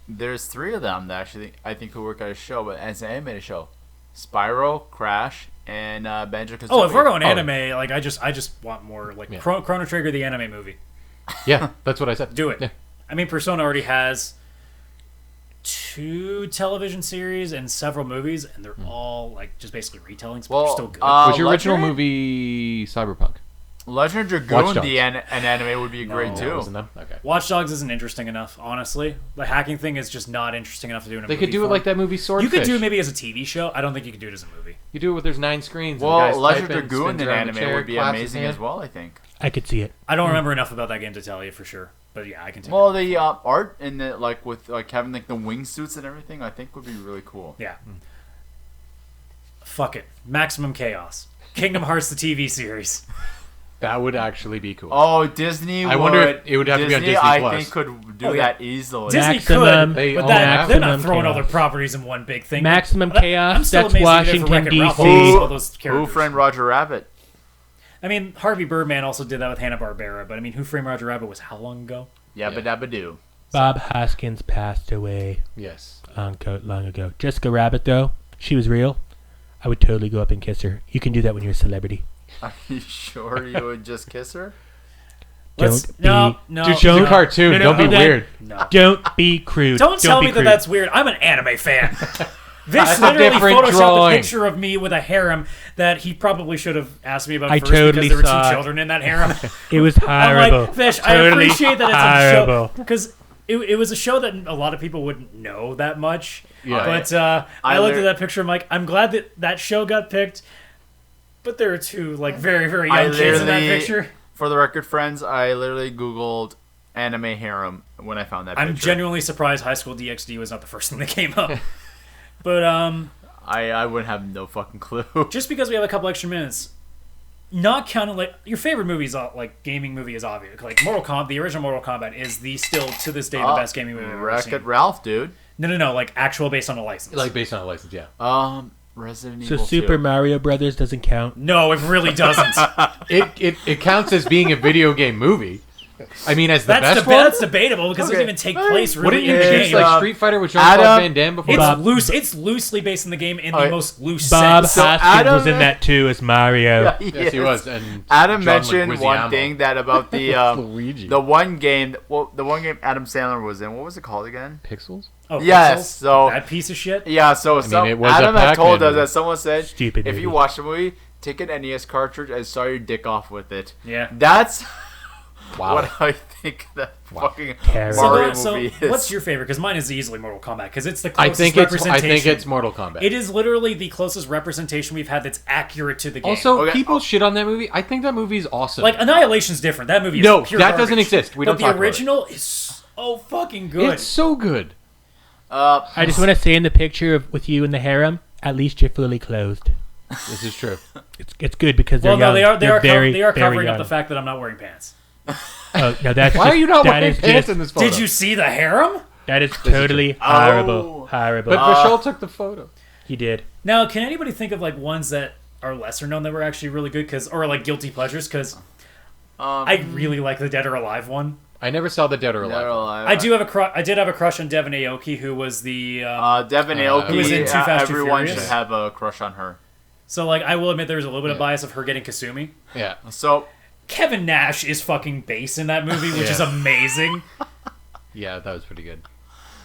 There's 3 of them that actually I think could work as a show, but as an animated show. Spyro, Crash, and Banjo-Kazooie. if we're going anime, like I just want more like Yeah. Chrono Trigger, the anime movie. Yeah, that's what I said. Do it. Yeah. I mean, Persona already has 2 television series and several movies, and they're all like just basically retellings, but they're still good. Was your original Legendary- movie Cyberpunk? Legend of Watch Dragoon, Dogs. an anime would be great No. too. Wasn't them? Okay. Watch Dogs isn't interesting enough, honestly. The hacking thing is just not interesting enough to do in a They movie could do it form. like that movie Swordfish. You could do it maybe as a TV show. I don't think you could do it as a movie. You do it with there's 9 screens. and the Well, guy's Legend of typing, Dragoon spins in around the anime chair, would be claps his amazing hand. as well, I think. I could see it. I don't remember enough about that game to tell you for sure, but yeah, I can tell Well, you. the art in the with having like the wingsuits and everything, I think would be really cool. Yeah. Fuck it. Maximum Chaos. Kingdom Hearts, the TV series. That would actually be cool. Oh, Disney! I wonder if it would have to be on Disney I Plus. think could do Oh, yeah. that easily. Disney Maximum- could, They but own they're not Maximum throwing all their Chaos. properties in one big thing. Maximum But I'm Chaos, still that's amazed they did it for Washington, Wreck-It Ralph. D.C. All those Who characters. Framed Roger Rabbit? I mean, Harvey Birdman also did that with Hanna-Barbera, but I mean, Who Framed Roger Rabbit was how long ago? Yabba Dabba Doo. Bob Hoskins passed away Yes. long ago. Jessica Rabbit, though, she was real. I would totally go up and kiss her. You can do that when you're a celebrity. Are you sure you would just kiss her? Don't be, No. Dude, she's a no. cartoon. No, no, Don't be hold on. weird. No. don't be crude. Don't tell be me that crude. that's weird. I'm an anime fan. This That's a literally different photoshopped drawing. a picture of me with a harem that he probably should have asked me about I first totally because there were saw 2 it. children in that harem. It was I'm horrible. like, Fish, I Totally appreciate that it's a show. horrible. Because it was a show that a lot of people wouldn't know that much. Yeah. But I I looked at lear- that picture, I'm like, I'm glad that show got picked. But there are 2 like very, very I young kids in that literally- picture. For the record, friends, I literally Googled anime harem when I found that I'm picture. genuinely surprised High School DxD was not the first thing that came up. But I wouldn't have no fucking clue. Just because we have a couple extra minutes, not counting like your favorite movies, like gaming movie is obvious. Like Mortal Kombat, the original Mortal Kombat is still to this day the best gaming movie I've ever Wreck-It seen. Ralph, dude. No, like actual based on a license. Like based on a license, yeah. Resident So Evil Super 2. Mario Brothers doesn't count. No, it really doesn't. It counts as being a video game movie. I mean, as the best one. That's debatable because it doesn't even take place Wouldn't really you in the choose game. like Street Fighter with Jean-Claude Adam, Van Damme before? It's that? loose. It's loosely based in the game in the Okay. most loose Bob sense. So Hoskins Adam- was in that too as Mario. Yes, he was. And Adam John mentioned Leguizamo. one thing that about the Luigi. the one game. Well, the one game Adam Sandler was in. What was it called again? Pixels? Oh, Yes, Pixels? so- that piece of shit. Yeah. So it was a Adam had told Pac-Man us movie. that someone said, Stupid if movie. you watch the movie, take an NES cartridge and saw your dick off with it. Yeah. That's Wow. what I think that fucking Terrible. Mario So movie is. what's your favorite? Because mine is easily Mortal Kombat because it's the I closest think representation. it's Mortal Kombat. It is literally the closest representation we've had that's accurate to the game. Also, Okay. people shit on that movie. I think that movie is awesome. like Annihilation's different. That movie is No, pure that garbage. doesn't exist. We but don't the talk about it. original is so fucking good. It's so good. I just want to say in the picture with you in the harem, at least you're fully clothed. This is true. It's good because they're well, no, young. they are very, they are very covering up young. the fact that I'm not wearing pants. Oh, no, that's Why are you not that wearing is pants just- in this photo? Did you see the harem? That is totally horrible. Horrible. But Michelle took the photo. He did. Now, can anybody think of like ones that are lesser known that were actually really good? Or like guilty pleasures? Because I really like the Dead or Alive one. I never saw the Dead or Alive. I did have a crush on Devon Aoki, who was the. Devin Aoki. Who was in Too Fast, Too Everyone Furious? should have a crush on her. So like, I will admit there was a little bit of bias of her getting Kasumi. Yeah. So Kevin Nash is fucking bass in that movie, which is amazing. Yeah, that was pretty good.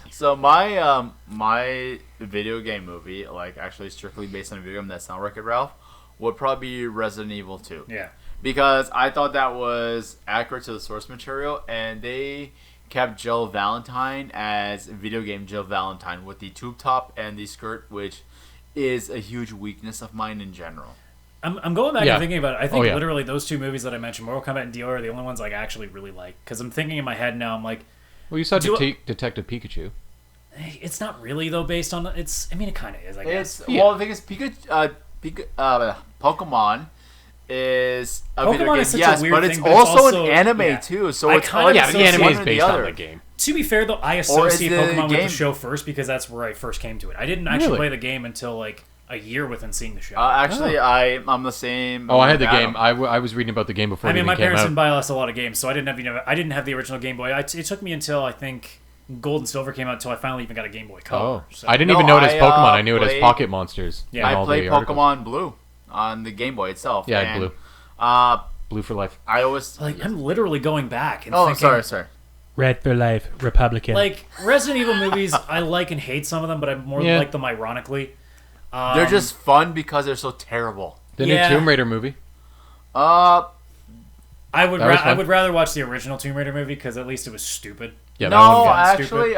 So my my video game movie, like actually strictly based on a video game that's not Wreck-It Ralph, would probably be Resident Evil 2. Yeah. Because I thought that was accurate to the source material, and they kept Jill Valentine as video game Jill Valentine with the tube top and the skirt, which is a huge weakness of mine in general. I'm going back Yeah. and thinking about it. I think Oh, yeah. literally those two movies that I mentioned, Mortal Kombat and DOR, are the only ones like, I actually really like. Because I'm thinking in my head now, I'm like, Well, you saw Do- Detective Pikachu. hey, it's not really though based on it's. I mean, it kind of is. I guess. It's well, the thing is, Pokemon is a Pokemon video game, is such a yes, weird but it's thing, but it's also also- an anime yeah. too. So I it's kinda like Yeah, Yeah, the it's anime one is or based other. on the game. To be fair though, I is associate the Pokemon with game- the show first because that's where I first came to it. I didn't actually Really? play the game until like a year within seeing the show. Actually, I'm the same. Oh, I had the Adam. game. I was reading about the game before I it mean, even my came parents out. didn't buy us a lot of games, so I didn't have I didn't have the original Game Boy. It took me until I think Gold and Silver came out until I finally even got a Game Boy Color. Oh, So. I didn't No, even know it as I, Pokemon. I knew it as played- Pocket Monsters. Yeah. in I all played the articles. Pokemon Blue on the Game Boy itself. Yeah, and, Blue. I Blue for life. always. Like I'm literally going back and Oh, thinking, sorry. Red for life, Republican. like Resident Evil movies, I like and hate some of them, but I more Yeah. like them ironically. They're just fun because they're so terrible. The Yeah. new Tomb Raider movie. Uh, I would That was I fun. would rather watch the original Tomb Raider movie because at least it was stupid. Yeah, that no, one. got actually,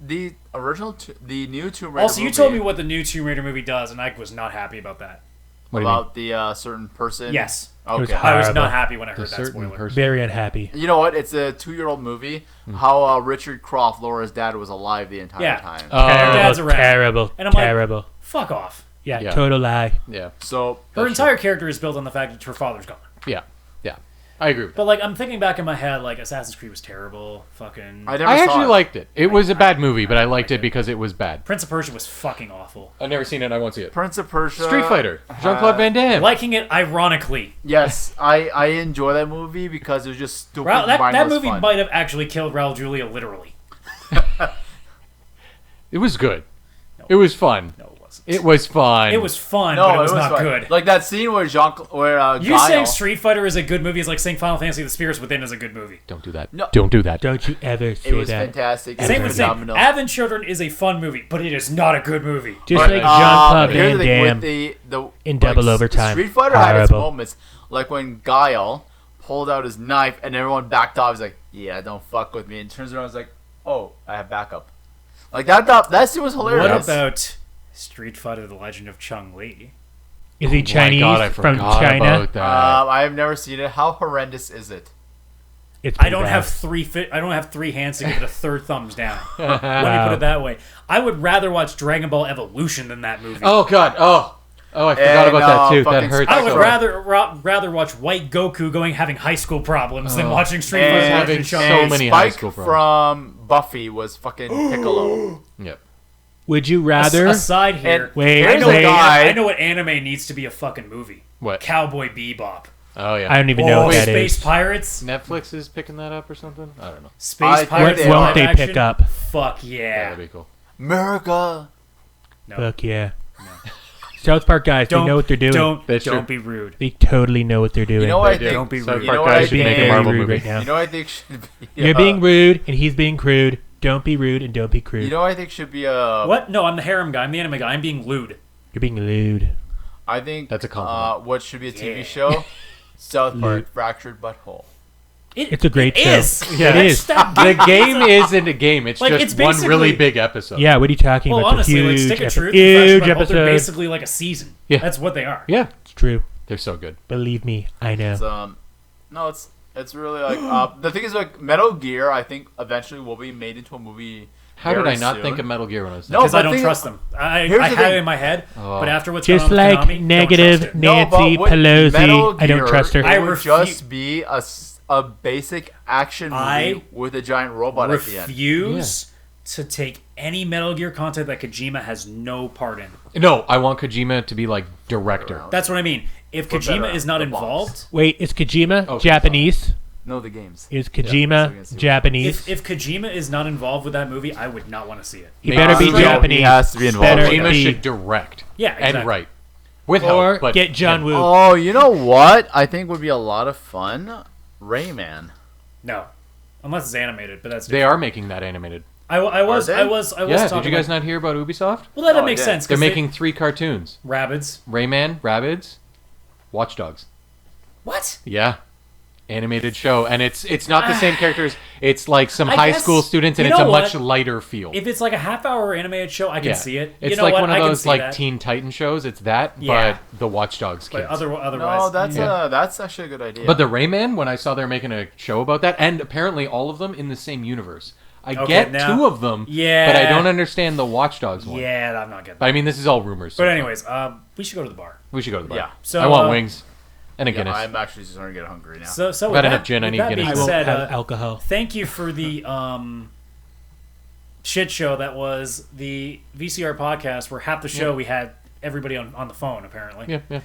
the original, the new Tomb Raider. Also, you movie told me what the new Tomb Raider movie does, and I was not happy about that. What do you mean? about the certain person. Yes, was Okay. hot. I was Horrible. not happy when I The heard that certain spoiler. person. very unhappy. You know what? It's a 2-year-old movie. How Richard Croft, Laura's dad, was alive the entire Yeah. time. dad's a rat. Terrible. And I'm like- terrible. Fuck off. yeah, Yeah. total lie. Yeah, So Her entire character is built on the fact that her father's gone. yeah. I agree with that. But like, I'm thinking back in my head, like Assassin's Creed was terrible. Fucking I never I saw actually it. liked it. It was a bad movie, but I liked it because it was bad. Prince of Persia was fucking awful. I've never seen it. I won't see it. Prince of Persia. Street Fighter. Jean-Claude Van Damme. Liking it ironically. Yes, I enjoy that movie because it was just stupid. That mindless movie fun. might have actually killed Raul Julia literally. It was good. It was fun. No, it wasn't. It was fun. It was fun, No, but it was not fun. good. Like that scene where You Guile, saying Street Fighter is a good movie is like saying Final Fantasy: The Spirits Within is a good movie. Don't do that. No. Don't do that. Don't you ever say it was that. fantastic. It Same was with saying phenomenal. Advent Children is a fun movie, but it is not a good movie. Just But, like Jean-Claude here's Van the thing Damme. with the in Double Overtime. Street Fighter had its Horrible. moments, like when Guile pulled out his knife and everyone backed off. He's like, "Yeah, don't fuck with me." And turns around, he's like, "Oh, I have backup." Like that scene was hilarious. What about Street Fighter: The Legend of Chun Li? Is he Oh my Chinese God, I from forgot China? about that. I have never seen it. How horrendous is it? It's I don't pretty have bad. I don't have 3 hands to give it a third thumbs down. Let me put it that way. I would rather watch Dragon Ball Evolution than that movie. Oh God. Oh, I forgot about that too. That fucking hurts. I would so. rather watch White Goku having high school problems than watching Street Fighter And having and so Shawn. many high Spike school problems. from Buffy was fucking Piccolo. Yep. Would you rather? Aside here, And Wait, here's wait. a guy. I know what anime needs to be a fucking movie. What? Cowboy Bebop. Oh yeah. I don't even know what that Space is. Pirates. Netflix is picking that up or something. I don't know. Space I think Pirates. they What are. won't they live pick action? up? Fuck Yeah, yeah. that'd be cool. America. No. Fuck yeah. South Park guys, they know what they're doing. Don't That's true. be rude. They totally know what they're doing. You know what I They do. think? Don't be South rude. Park You know what I guys should make a think? Marvel Rude movie. right now. You know what I think should be? You're being rude, and he's being crude. Don't be rude, and don't be crude. You know what I think should be a. What? No, I'm the harem guy. I'm the anime guy. I'm being lewd. You're being lewd. I think That's a compliment. what should be a TV Yeah. show? South Park Lewd. Fractured Butthole. It's a great It show. is. Yeah, it is. The game isn't a game. It's Like, just it's one really basically- big episode. Yeah, what are you talking Well, about? honestly, It's a like huge, Stick of Truth, huge and Fractured Butthole, they're episode. basically like a season. Yeah. That's what they are. Yeah. It's true. They're so good. Believe me, I know. It's, no, it's really like the thing is like Metal Gear. I think eventually will be made into a movie. How did very I not soon. think of Metal Gear when I was No, Because but I don't thing- trust them. I Here's had the thing. it in my head, Oh. but after what's Just going on with like Konami, don't negative trust it. Nancy with Pelosi, Metal I don't Gear, trust her. It I would refu- just be a basic action movie I with a giant robot at the end. refuse to take any Metal Gear content that Kojima has no part in. No, I want Kojima to be like director. That's what I mean. If Put that Kojima on is not the box. involved, Wait, is Kojima Oh, Japanese? No, the games. Is Yeah, Kojima so Japanese? if Kojima is not involved with that movie, I would not want to see it. He better be No, he Japanese. has to be involved Better with Kojima be- should direct. Yeah, exactly. And write. With Or help, but get John Woo. Oh, you know what? I think would be a lot of fun. Rayman. No, unless it's animated, but that's They are making that animated. I was they? talking. Yeah, did you guys about, not hear about Ubisoft? Well, that No, I makes didn't. sense. They're 'cause making 3 cartoons. Rabbids. Rayman, Rabbids, Watch Dogs. What? Yeah. Animated show. And it's not the same characters. It's like some I high guess- school students and you it's a know much what? lighter feel. If it's like a half-hour animated show, I can Yeah. see it. It's you know like what? one of I can those see like that. Teen Titan shows. It's that, Yeah. but the Watch Dogs kids. But otherwise, No, that's Yeah. that's actually a good idea. But the Rayman, when I saw they're making a show about that, and apparently all of them in the same universe. I Okay, get now- 2 of them, Yeah. but I don't understand the Watch Dogs one. yeah, I'm not getting. But I mean, this is all rumors. so But anyways, we should go to the bar. we should go to the bar. Yeah. So, I want wings and a yeah, Guinness. I'm actually starting to get hungry now. So I've with got that, enough gin, I with need that Guinness. being I won't said, have alcohol. thank you for the shit show that was the VCR podcast, where half the show we had everybody on the phone apparently. Yeah, yeah.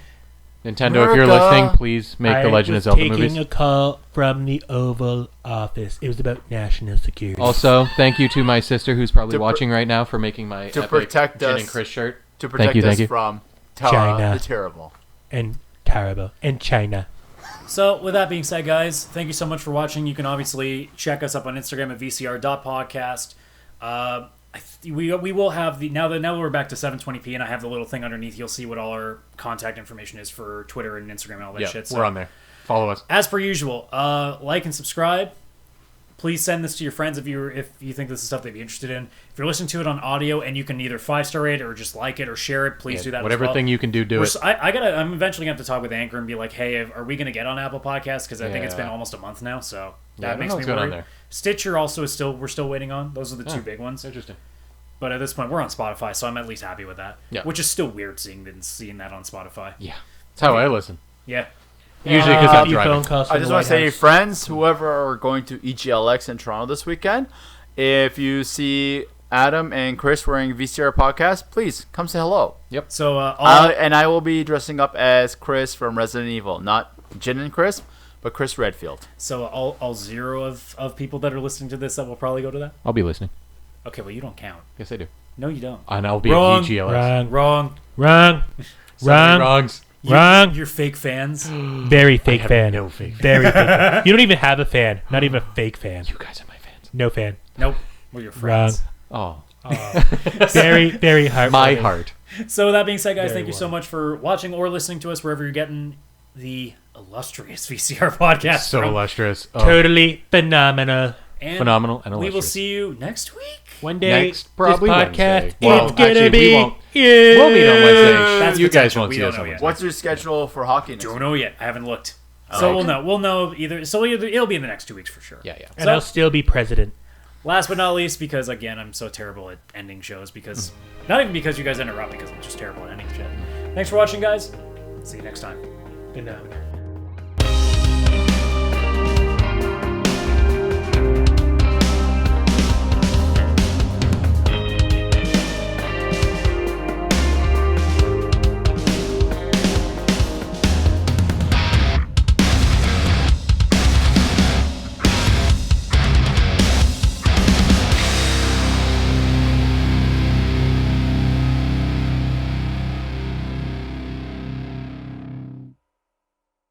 Nintendo, if you're America. listening, please make the Legend of was Zelda taking movies. a call from the Oval Office. It was about national security. Also, thank you to my sister who's probably To pr- watching right now for making my to epic protect Jen us. and Chris shirt. To protect you, us thank you. from China. the terrible. And terrible. And China. So with that being said, guys, thank you so much for watching. You can obviously check us up on Instagram at vcr.podcast. We will have the now that we're back to 720p and I have the little thing underneath. You'll see what all our contact information is for Twitter and Instagram and all that Yeah, shit. we're on there. Follow us. As per usual, like and subscribe. Please send this to your friends if you think this is stuff they'd be interested in. If you're listening to it on audio and you can either 5-star rate or just like it or share it, please Yeah, do that. whatever as well. thing you can do, do it. I'm eventually gonna have to talk with Anchor and be like, hey, are we gonna get on Apple Podcasts? Because I think it's been Yeah. almost a month now, so Yeah, I that don't makes know me what's going on worried. there. Stitcher also is we're still waiting on. Those are the two Oh, big ones. Interesting. But at this point, we're on Spotify, so I'm at least happy with that. Yeah. Which is still weird seeing that on Spotify. Yeah. That's how I listen. Yeah. Usually because I'm Few driving. phone calls I from just the want to White say, House. friends, whoever are going to EGLX in Toronto this weekend, if you see Adam and Chris wearing VCR Podcast, please come say hello. So And I will be dressing up as Chris from Resident Evil, not Jin and Chris, but Chris Redfield. So all 0 of people that are listening to this that will probably go to that. I'll be listening. Okay, well you don't count. Yes, I do. No, you don't. And I'll be Wrong. at VGLS. Wrong. Wrong. Wrong. So many Wrong. wrongs. Wrong. You're fake fans. Very fake have fan. no fake Very fake fan. You don't even have a fan. Not even a fake fan. You guys are my fans. No fan. Nope. We're your friends. Oh, Very, very heartwarming. my heart. So with that being said, guys, Very thank you so well. much for watching or listening to us wherever you're getting the illustrious VCR podcast So from. illustrious. Oh, Totally phenomenal. And phenomenal and we will illustrious. see you next week. One day, Next, probably this podcast Wednesday. Well, is gonna actually, we be won't. huge. We'll meet on Wednesday. That's You guys potential. won't We see don't us know on yet. Wednesday. What's your schedule for hockey next Don't week? know yet. I haven't looked. So we'll know either. So it'll be in the next 2 weeks for sure. Yeah. And I'll still be president. Last but not least, because again, I'm so terrible at ending shows. Because not even because you guys interrupt, because I'm just terrible at ending shit. Thanks for watching, guys. See you next time. Good night.